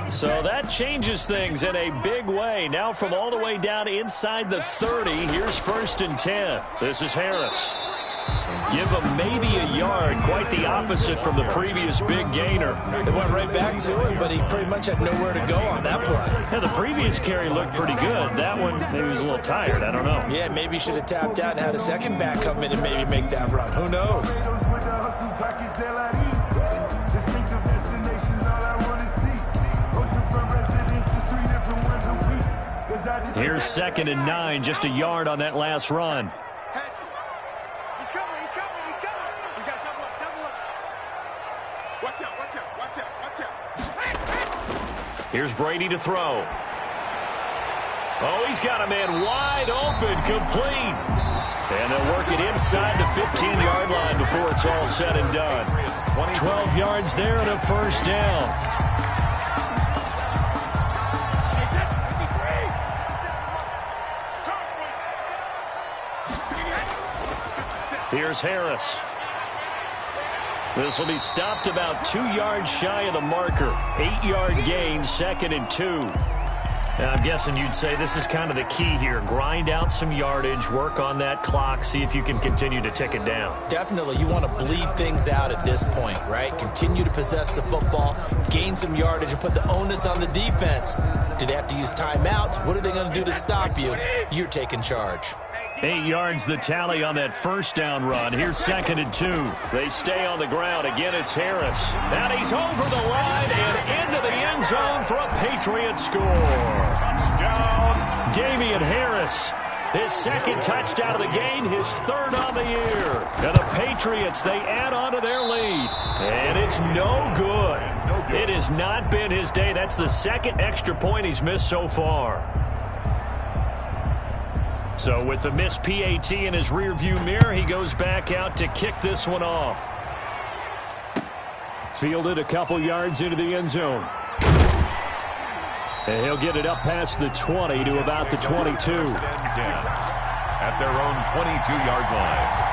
So that changes things in a big way. Now from all the way down inside the 30, here's 1st and 10. This is Harris. Give him maybe a yard, quite the opposite from the previous big gainer. They went right back to him, but he pretty much had nowhere to go on that play. Yeah, the previous carry looked pretty good. That one, maybe he was a little tired. I don't know. Yeah, maybe he should have tapped out and had a second back come in and maybe make that run. Who knows? Here's 2nd and 9, just a yard on that last run. He's coming. You got to double up. Watch out. Here's Brady to throw. Oh, he's got a man wide open, complete. And they'll work it inside the 15-yard line before it's all said and done. 12 yards there and a first down. Here's Harris. This will be stopped about 2 yards shy of the marker. 8-yard gain, 2nd and 2. Now, I'm guessing you'd say this is kind of the key here. Grind out some yardage, work on that clock, see if you can continue to tick it down. Definitely. You want to bleed things out at this point, right? Continue to possess the football, gain some yardage, and put the onus on the defense. Do they have to use timeouts? What are they going to do to stop you? You're taking charge. 8 yards the tally on that first down run. Here's 2nd and 2. They stay on the ground. Again, it's Harris. And he's over the line and into the end zone for a Patriot score. Touchdown. Damian Harris, his 2nd touchdown of the game, his 3rd on the year. And the Patriots, they add on to their lead. And it's no good. It has not been his day. That's the 2nd extra point he's missed so far. So with the missed PAT in his rearview mirror, he goes back out to kick this one off. Fielded a couple yards into the end zone. And he'll get it up past the 20 to about the 22. At their own 22-yard line.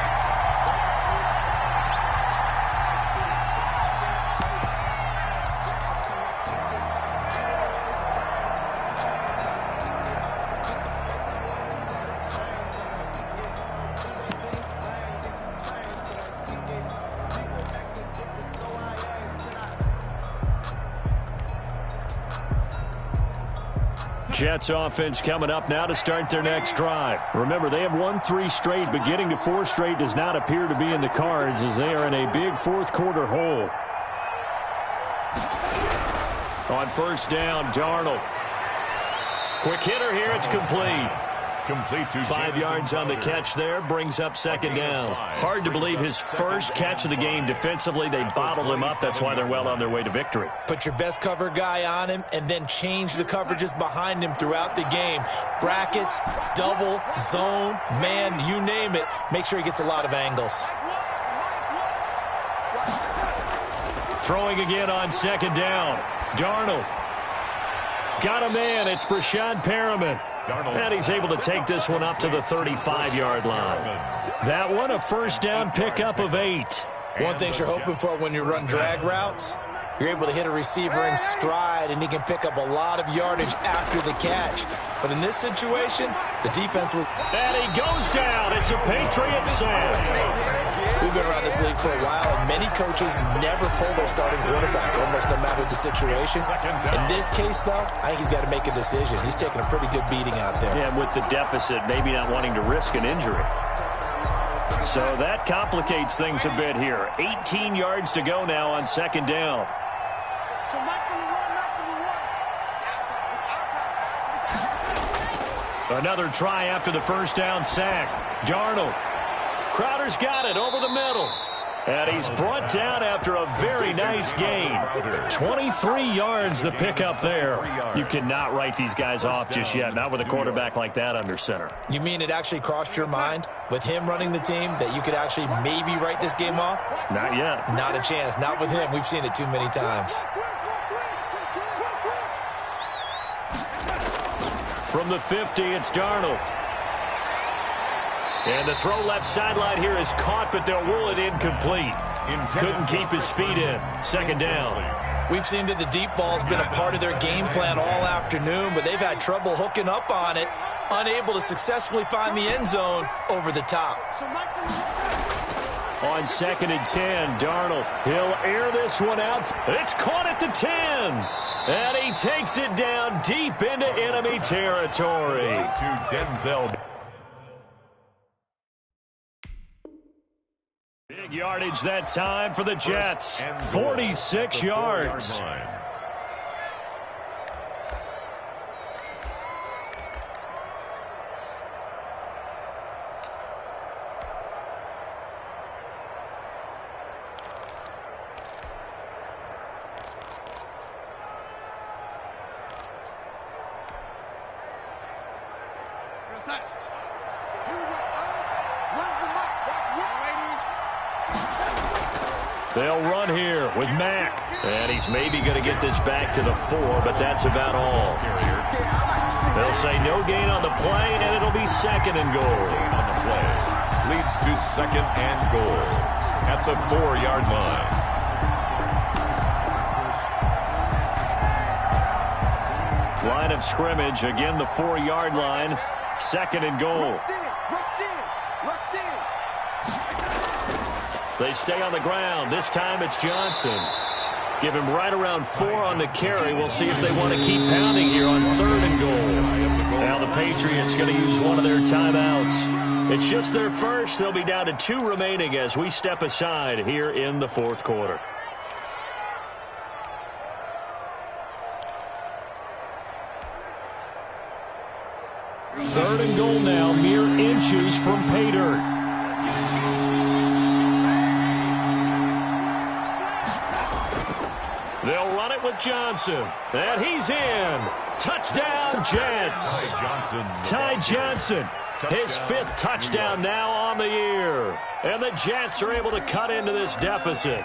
Jets offense coming up now to start their next drive. Remember, they have won 3 straight, but getting to 4 straight does not appear to be in the cards as they are in a big fourth quarter hole. On first down, Darnold. Quick hitter here. It's complete. Complete to 5 yards on the catch there, brings up second down. Hard to believe his first catch of the game defensively. They bottled him up. That's why they're well on their way to victory. Put your best cover guy on him and then change the coverages behind him throughout the game. Brackets, double, zone, man, you name it. Make sure he gets a lot of angles. Throwing again on second down. Darnold. Got a man. It's Brashad Perriman. And he's able to take this one up to the 35-yard line. That one, a first down pickup of 8. One thing you're hoping for when you run drag routes, you're able to hit a receiver in stride, and he can pick up a lot of yardage after the catch. But in this situation, the defense was... And he goes down. It's a Patriot sack. We've been around this league for a while, and many coaches never pull their starting quarterback, almost no matter the situation. In this case, though, I think he's got to make a decision. He's taking a pretty good beating out there. Yeah, with the deficit, maybe not wanting to risk an injury. So that complicates things a bit here. 18 yards to go now on second down. Another try after the first down sack. Darnold. Crowder's got it over the middle. And he's brought down after a very nice gain. 23 yards the pickup there. You cannot write these guys off just yet, not with a quarterback like that under center. You mean it actually crossed your mind with him running the team that you could actually maybe write this game off? Not yet. Not a chance. Not with him. We've seen it too many times. From the 50, it's Darnold. And the throw left sideline here is caught, but they'll rule it incomplete. Couldn't keep his feet in. Second down. We've seen that the deep ball's been a part of their game plan all afternoon, but they've had trouble hooking up on it, unable to successfully find the end zone over the top. On second and 10, Darnold. He'll air this one out. It's caught at the 10. And he takes it down deep into enemy territory. To Denzel. Big yardage that time for the Jets. 46 yards. They'll run here with Mack. And he's maybe going to get this back to the 4, but that's about all. They'll say no gain on the play, and it'll be second and goal. Gain on the play leads to second and goal at the 4-yard line. Line of scrimmage, again the 4-yard line. Second and goal. They stay on the ground. This time it's Johnson. Give him right around 4 on the carry. We'll see if they want to keep pounding here on third and goal. Now the Patriots going to use one of their timeouts. It's just their first. They'll be down to 2 remaining as we step aside here in the fourth quarter. Third and goal now, mere inches from pay dirt. They'll run it with Johnson. And he's in. Touchdown, Jets. Ty Johnson, his 5th touchdown now on the year. And the Jets are able to cut into this deficit.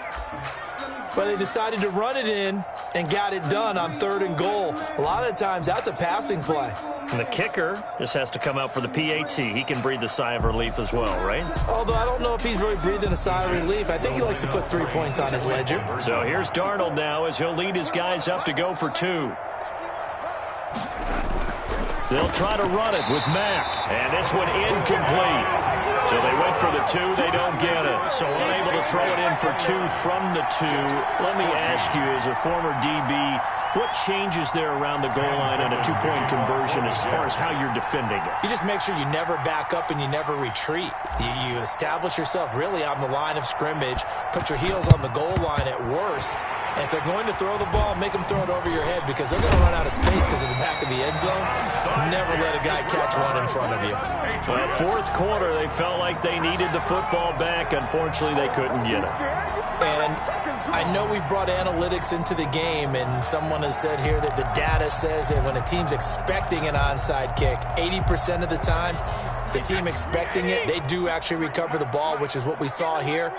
But they decided to run it in and got it done on third and goal. A lot of times that's a passing play. And the kicker just has to come out for the PAT. He can breathe a sigh of relief as well, right? Although I don't know if he's really breathing a sigh of relief. I think he likes to put 3 points on his ledger. So here's Darnold now as he'll lead his guys up to go for 2. They'll try to run it with Mack. And this one incomplete. So they went for the 2. They don't get it. So unable to throw it in for 2 from the 2. Let me ask you, as a former DB, What changes there around the goal line on a two-point conversion as far as how you're defending it? You just make sure you never back up and you never retreat. You establish yourself really on the line of scrimmage, put your heels on the goal line at worst, and if they're going to throw the ball, make them throw it over your head because they're going to run out of space because of the back of the end zone. Never let a guy catch one in front of you. Well, fourth quarter, they felt like they needed the football back. Unfortunately, they couldn't get it. And I know we've brought analytics into the game, and someone has said here that the data says that when a team's expecting an onside kick, 80% of the time, the team expecting it, they do actually recover the ball, which is what we saw here.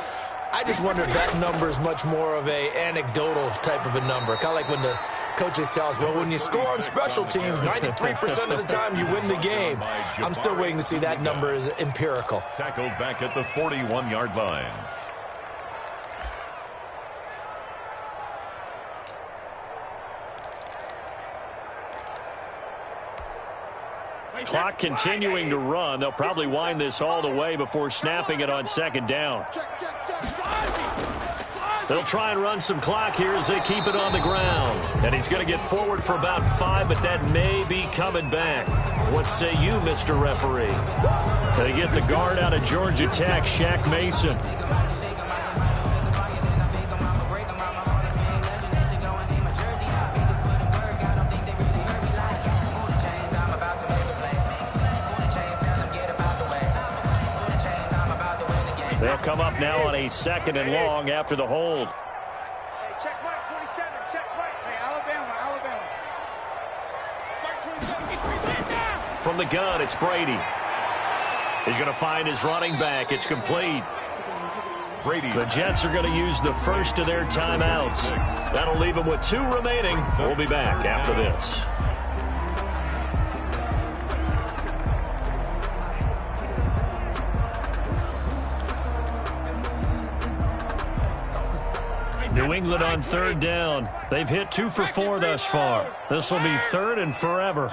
I just wonder if that number is much more of a anecdotal type of a number, kind of like when the coaches tell us, well, when you score on special teams, 93% of the time you win the game. I'm still waiting to see that number is empirical. Tackled back at the 41-yard line. Clock continuing to run. They'll probably wind this all the way before snapping it on second down. They'll try and run some clock here as they keep it on the ground. And he's going to get forward for about 5, but that may be coming back. What say you, Mr. Referee? They get the guard out of Georgia Tech, Shaq Mason. They'll come up now on a 2nd and long after the hold. Hey, check right 27. Check right. Hey, Alabama. Right 27. Down. From the gun, it's Brady. He's going to find his running back. It's complete. Brady. The Jets are going to use the first of their timeouts. That'll leave them with 2 remaining. We'll be back after this. New England on 3rd down. They've hit 2 for 4 thus far. This will be 3rd and forever.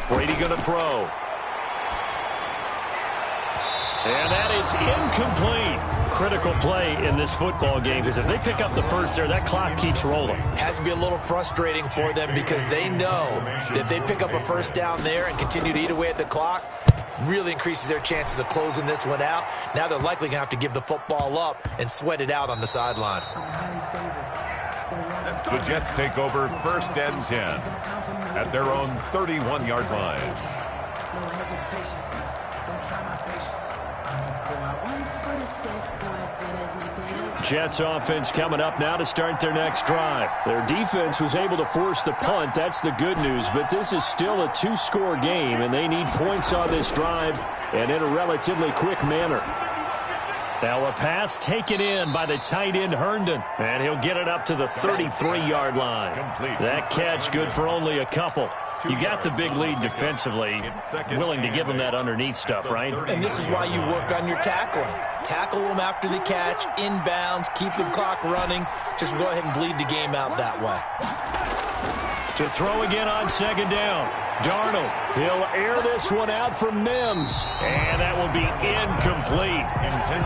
Brady going to throw. And that is incomplete. Critical play in this football game because if they pick up the first there, that clock keeps rolling. Has to be a little frustrating for them because they know that if they pick up a first down there and continue to eat away at the clock, really increases their chances of closing this one out. Now they're likely going to have to give the football up and sweat it out on the sideline. The Jets take over 1st and 10 at their own 31-yard line. Jets offense coming up now to start their next drive. Their defense was able to force the punt. That's the good news. But this is still a 2-score game, and they need points on this drive and in a relatively quick manner. Now a pass taken in by the tight end Herndon, and he'll get it up to the 33-yard line. That catch good for only a couple. You got the big lead defensively, willing to give them that underneath stuff, right? And this is why you work on your tackling. Tackle them after the catch, inbounds, keep the clock running. Just go ahead and bleed the game out that way. To throw again on 2nd down. Darnold, he'll air this one out for Mims. And that will be incomplete.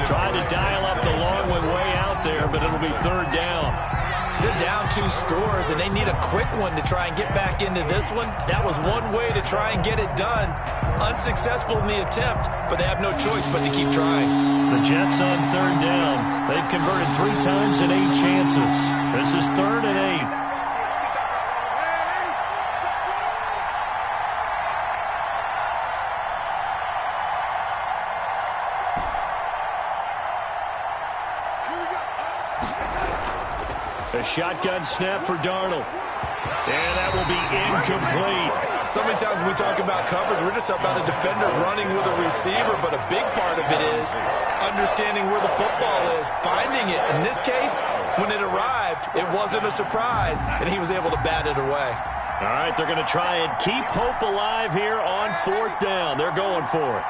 Tried to dial up the long one way out there, but it'll be 3rd down. They're down 2 scores, and they need a quick one to try and get back into this one. That was one way to try and get it done. Unsuccessful in the attempt, but they have no choice but to keep trying. The Jets on 3rd down. They've converted 3 times in 8 chances. This is 3rd and 8. A shotgun snap for Darnold. And that will be incomplete. So many times when we talk about coverage, we're just about a defender running with a receiver, but a big part of it is understanding where the football is, finding it. In this case, when it arrived, it wasn't a surprise, and he was able to bat it away. All right, they're going to try and keep hope alive here on 4th down. They're going for it.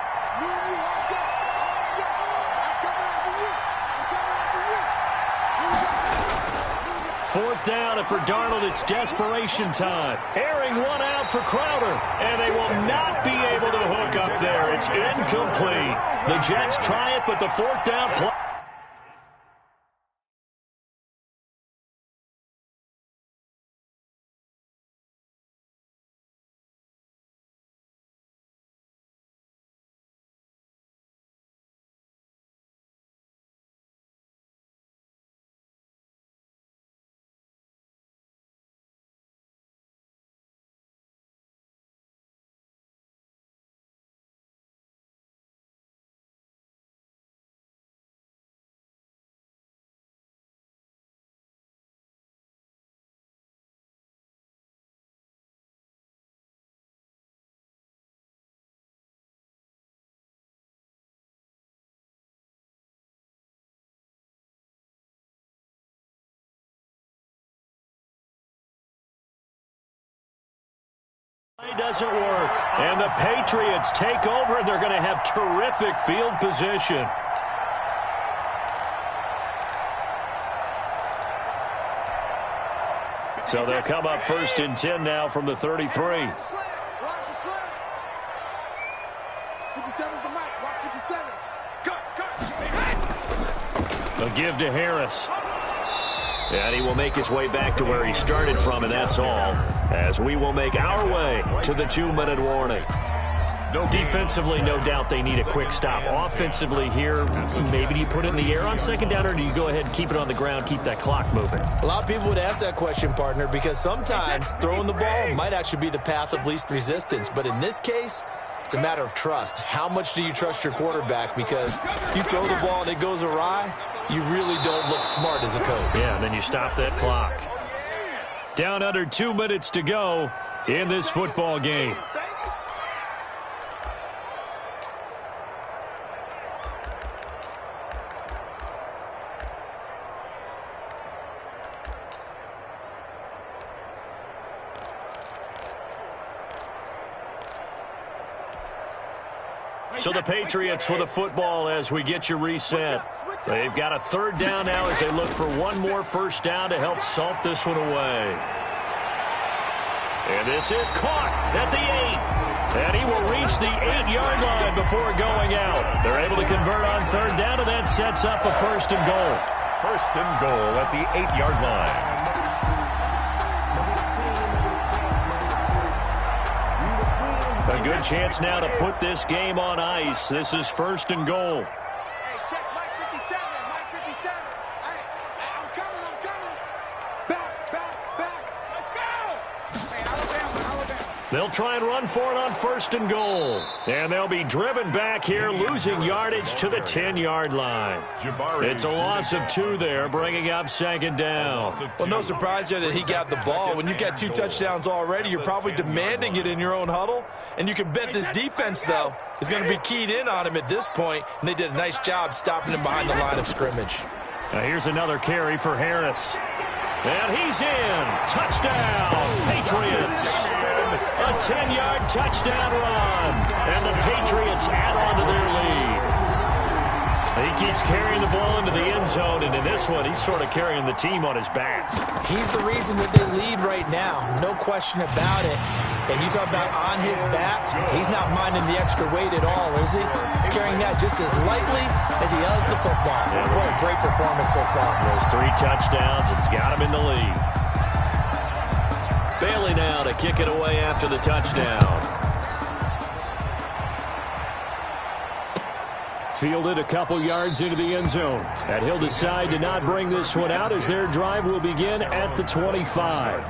4th down, and for Darnold, it's desperation time. Airing one out for Crowder, and they will not be able to hook up there. It's incomplete. The Jets try it, but the 4th down play. doesn't work. And the Patriots take over, and they're going to have terrific field position. So they'll come up 1st and 10 now from the 33. Watch the slip. 57's the mic. Watch 57. Cut. A give to Harris. And he will make his way back to where he started from, and that's all. As we will make our way to the 2-minute warning. Defensively, no doubt they need a quick stop. Offensively here, maybe do you put it in the air on 2nd down, or do you go ahead and keep it on the ground, keep that clock moving? A lot of people would ask that question, partner, because sometimes throwing the ball might actually be the path of least resistance. But in this case, it's a matter of trust. How much do you trust your quarterback? Because you throw the ball and it goes awry, you really don't look smart as a coach. Yeah, and then you stop that clock. Down under 2 minutes to go in this football game. So the Patriots with a football as we get you reset. They've got a 3rd down now as they look for one more 1st down to help salt this one away. And this is caught at the 8. And he will reach the 8-yard line before going out. They're able to convert on 3rd down, and that sets up a 1st and goal. 1st and goal at the 8-yard line. A good chance now to put this game on ice. This is 1st and goal. Hey, check Mike 57. Mike 57. Hey, I'm coming. Back. Let's go. Hey, Alabama. They'll try and run for it on 1st and goal. And they'll be driven back here, losing yardage to the 10-yard line. It's a loss of 2 there, bringing up 2nd down. Well, no surprise there that he got the ball. When you've got 2 touchdowns already, you're probably demanding it in your own huddle. And you can bet this defense, though, is going to be keyed in on him at this point. And they did a nice job stopping him behind the line of scrimmage. Now here's another carry for Harris. And he's in. Touchdown, Patriots. A 10-yard touchdown run. And the Patriots add on to their lead. He keeps carrying the ball into the end zone, and in this one, he's sort of carrying the team on his back. He's the reason that they lead right now, no question about it. And you talk about on his back, he's not minding the extra weight at all, is he? Carrying that just as lightly as he does the football. What a great performance so far. Those 3 touchdowns, it's got him in the lead. Bailey now to kick it away after the touchdown. Fielded a couple yards into the end zone. And he'll decide to not bring this one out as their drive will begin at the 25.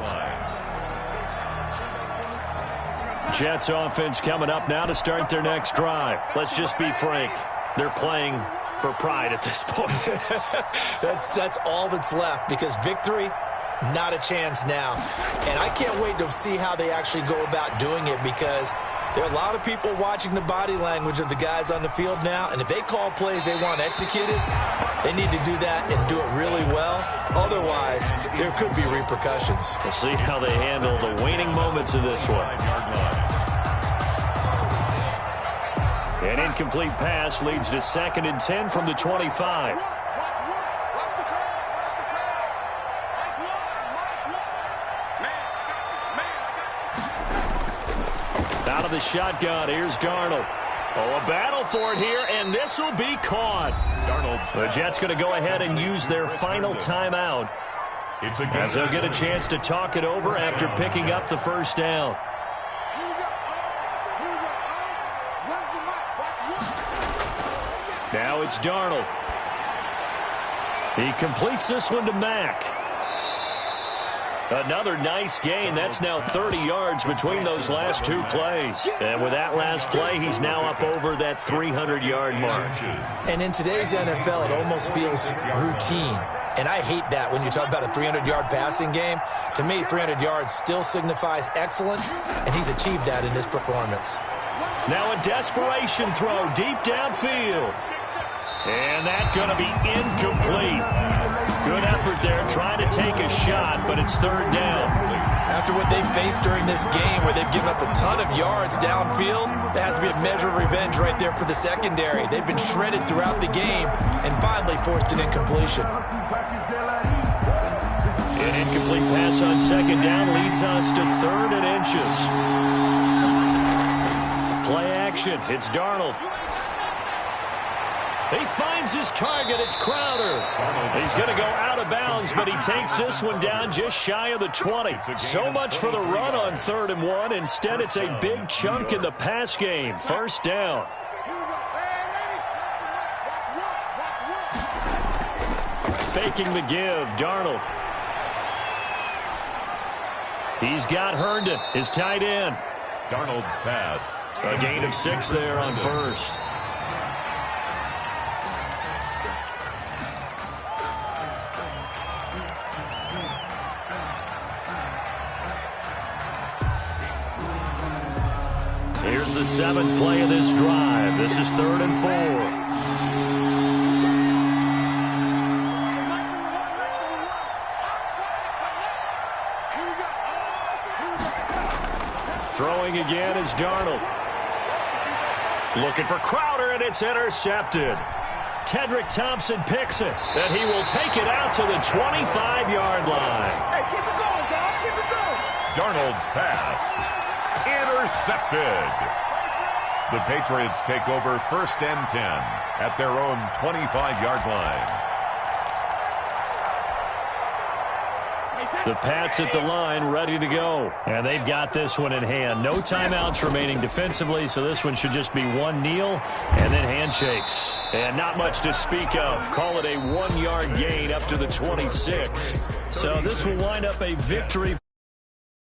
Jets offense coming up now to start their next drive. Let's just be frank. They're playing for pride at this point. That's all that's left, because victory, not a chance now. And I can't wait to see how they actually go about doing it, because there are a lot of people watching the body language of the guys on the field now, and if they call plays they want executed, they need to do that and do it really well. Otherwise, there could be repercussions. We'll see how they handle the waning moments of this one. An incomplete pass leads to 2nd and 10 from the 25. Out of the shotgun, here's Darnold. Oh, a battle for it here, and this will be caught. The Jets going to go ahead and use their final timeout, as they'll get a chance to talk it over after picking up the 1st down. Now it's Darnold. He completes this one to Mack. Another nice gain. That's now 30 yards between those last 2 plays. And with that last play, he's now up over that 300-yard mark. And in today's NFL, it almost feels routine. And I hate that when you talk about a 300-yard passing game. To me, 300 yards still signifies excellence, and he's achieved that in this performance. Now a desperation throw deep downfield. And that's going to be incomplete. Good effort there, trying to take a shot, but it's third down. After what they've faced during this game, where they've given up a ton of yards downfield, there has to be a measure of revenge right there for the secondary. They've been shredded throughout the game and finally forced an incompletion. An incomplete pass on second down leads us to 3rd and inches. Play action. It's Darnold. He finds his target. It's Crowder. He's going to go out of bounds, but he takes this one down just shy of the 20. So much for the run on 3rd and 1. Instead, it's a big chunk in the pass game. First down. Faking the give. Darnold. He's got Herndon, his tight end. Darnold's pass. A gain of 6 there on first. Here's the 7th play of this drive. This is 3rd and 4. Throwing again is Darnold. Looking for Crowder, and it's intercepted. Tedrick Thompson picks it, and he will take it out to the 25-yard line. Hey, keep it going, dog. Keep it going. Darnold's pass. Intercepted. The Patriots take over 1st and 10 at their own 25-yard line. The Pats at the line, ready to go. And they've got this one in hand. No timeouts remaining defensively, so this one should just be one kneel and then handshakes. And not much to speak of. Call it a 1-yard gain up to the 26. So this will wind up a victory.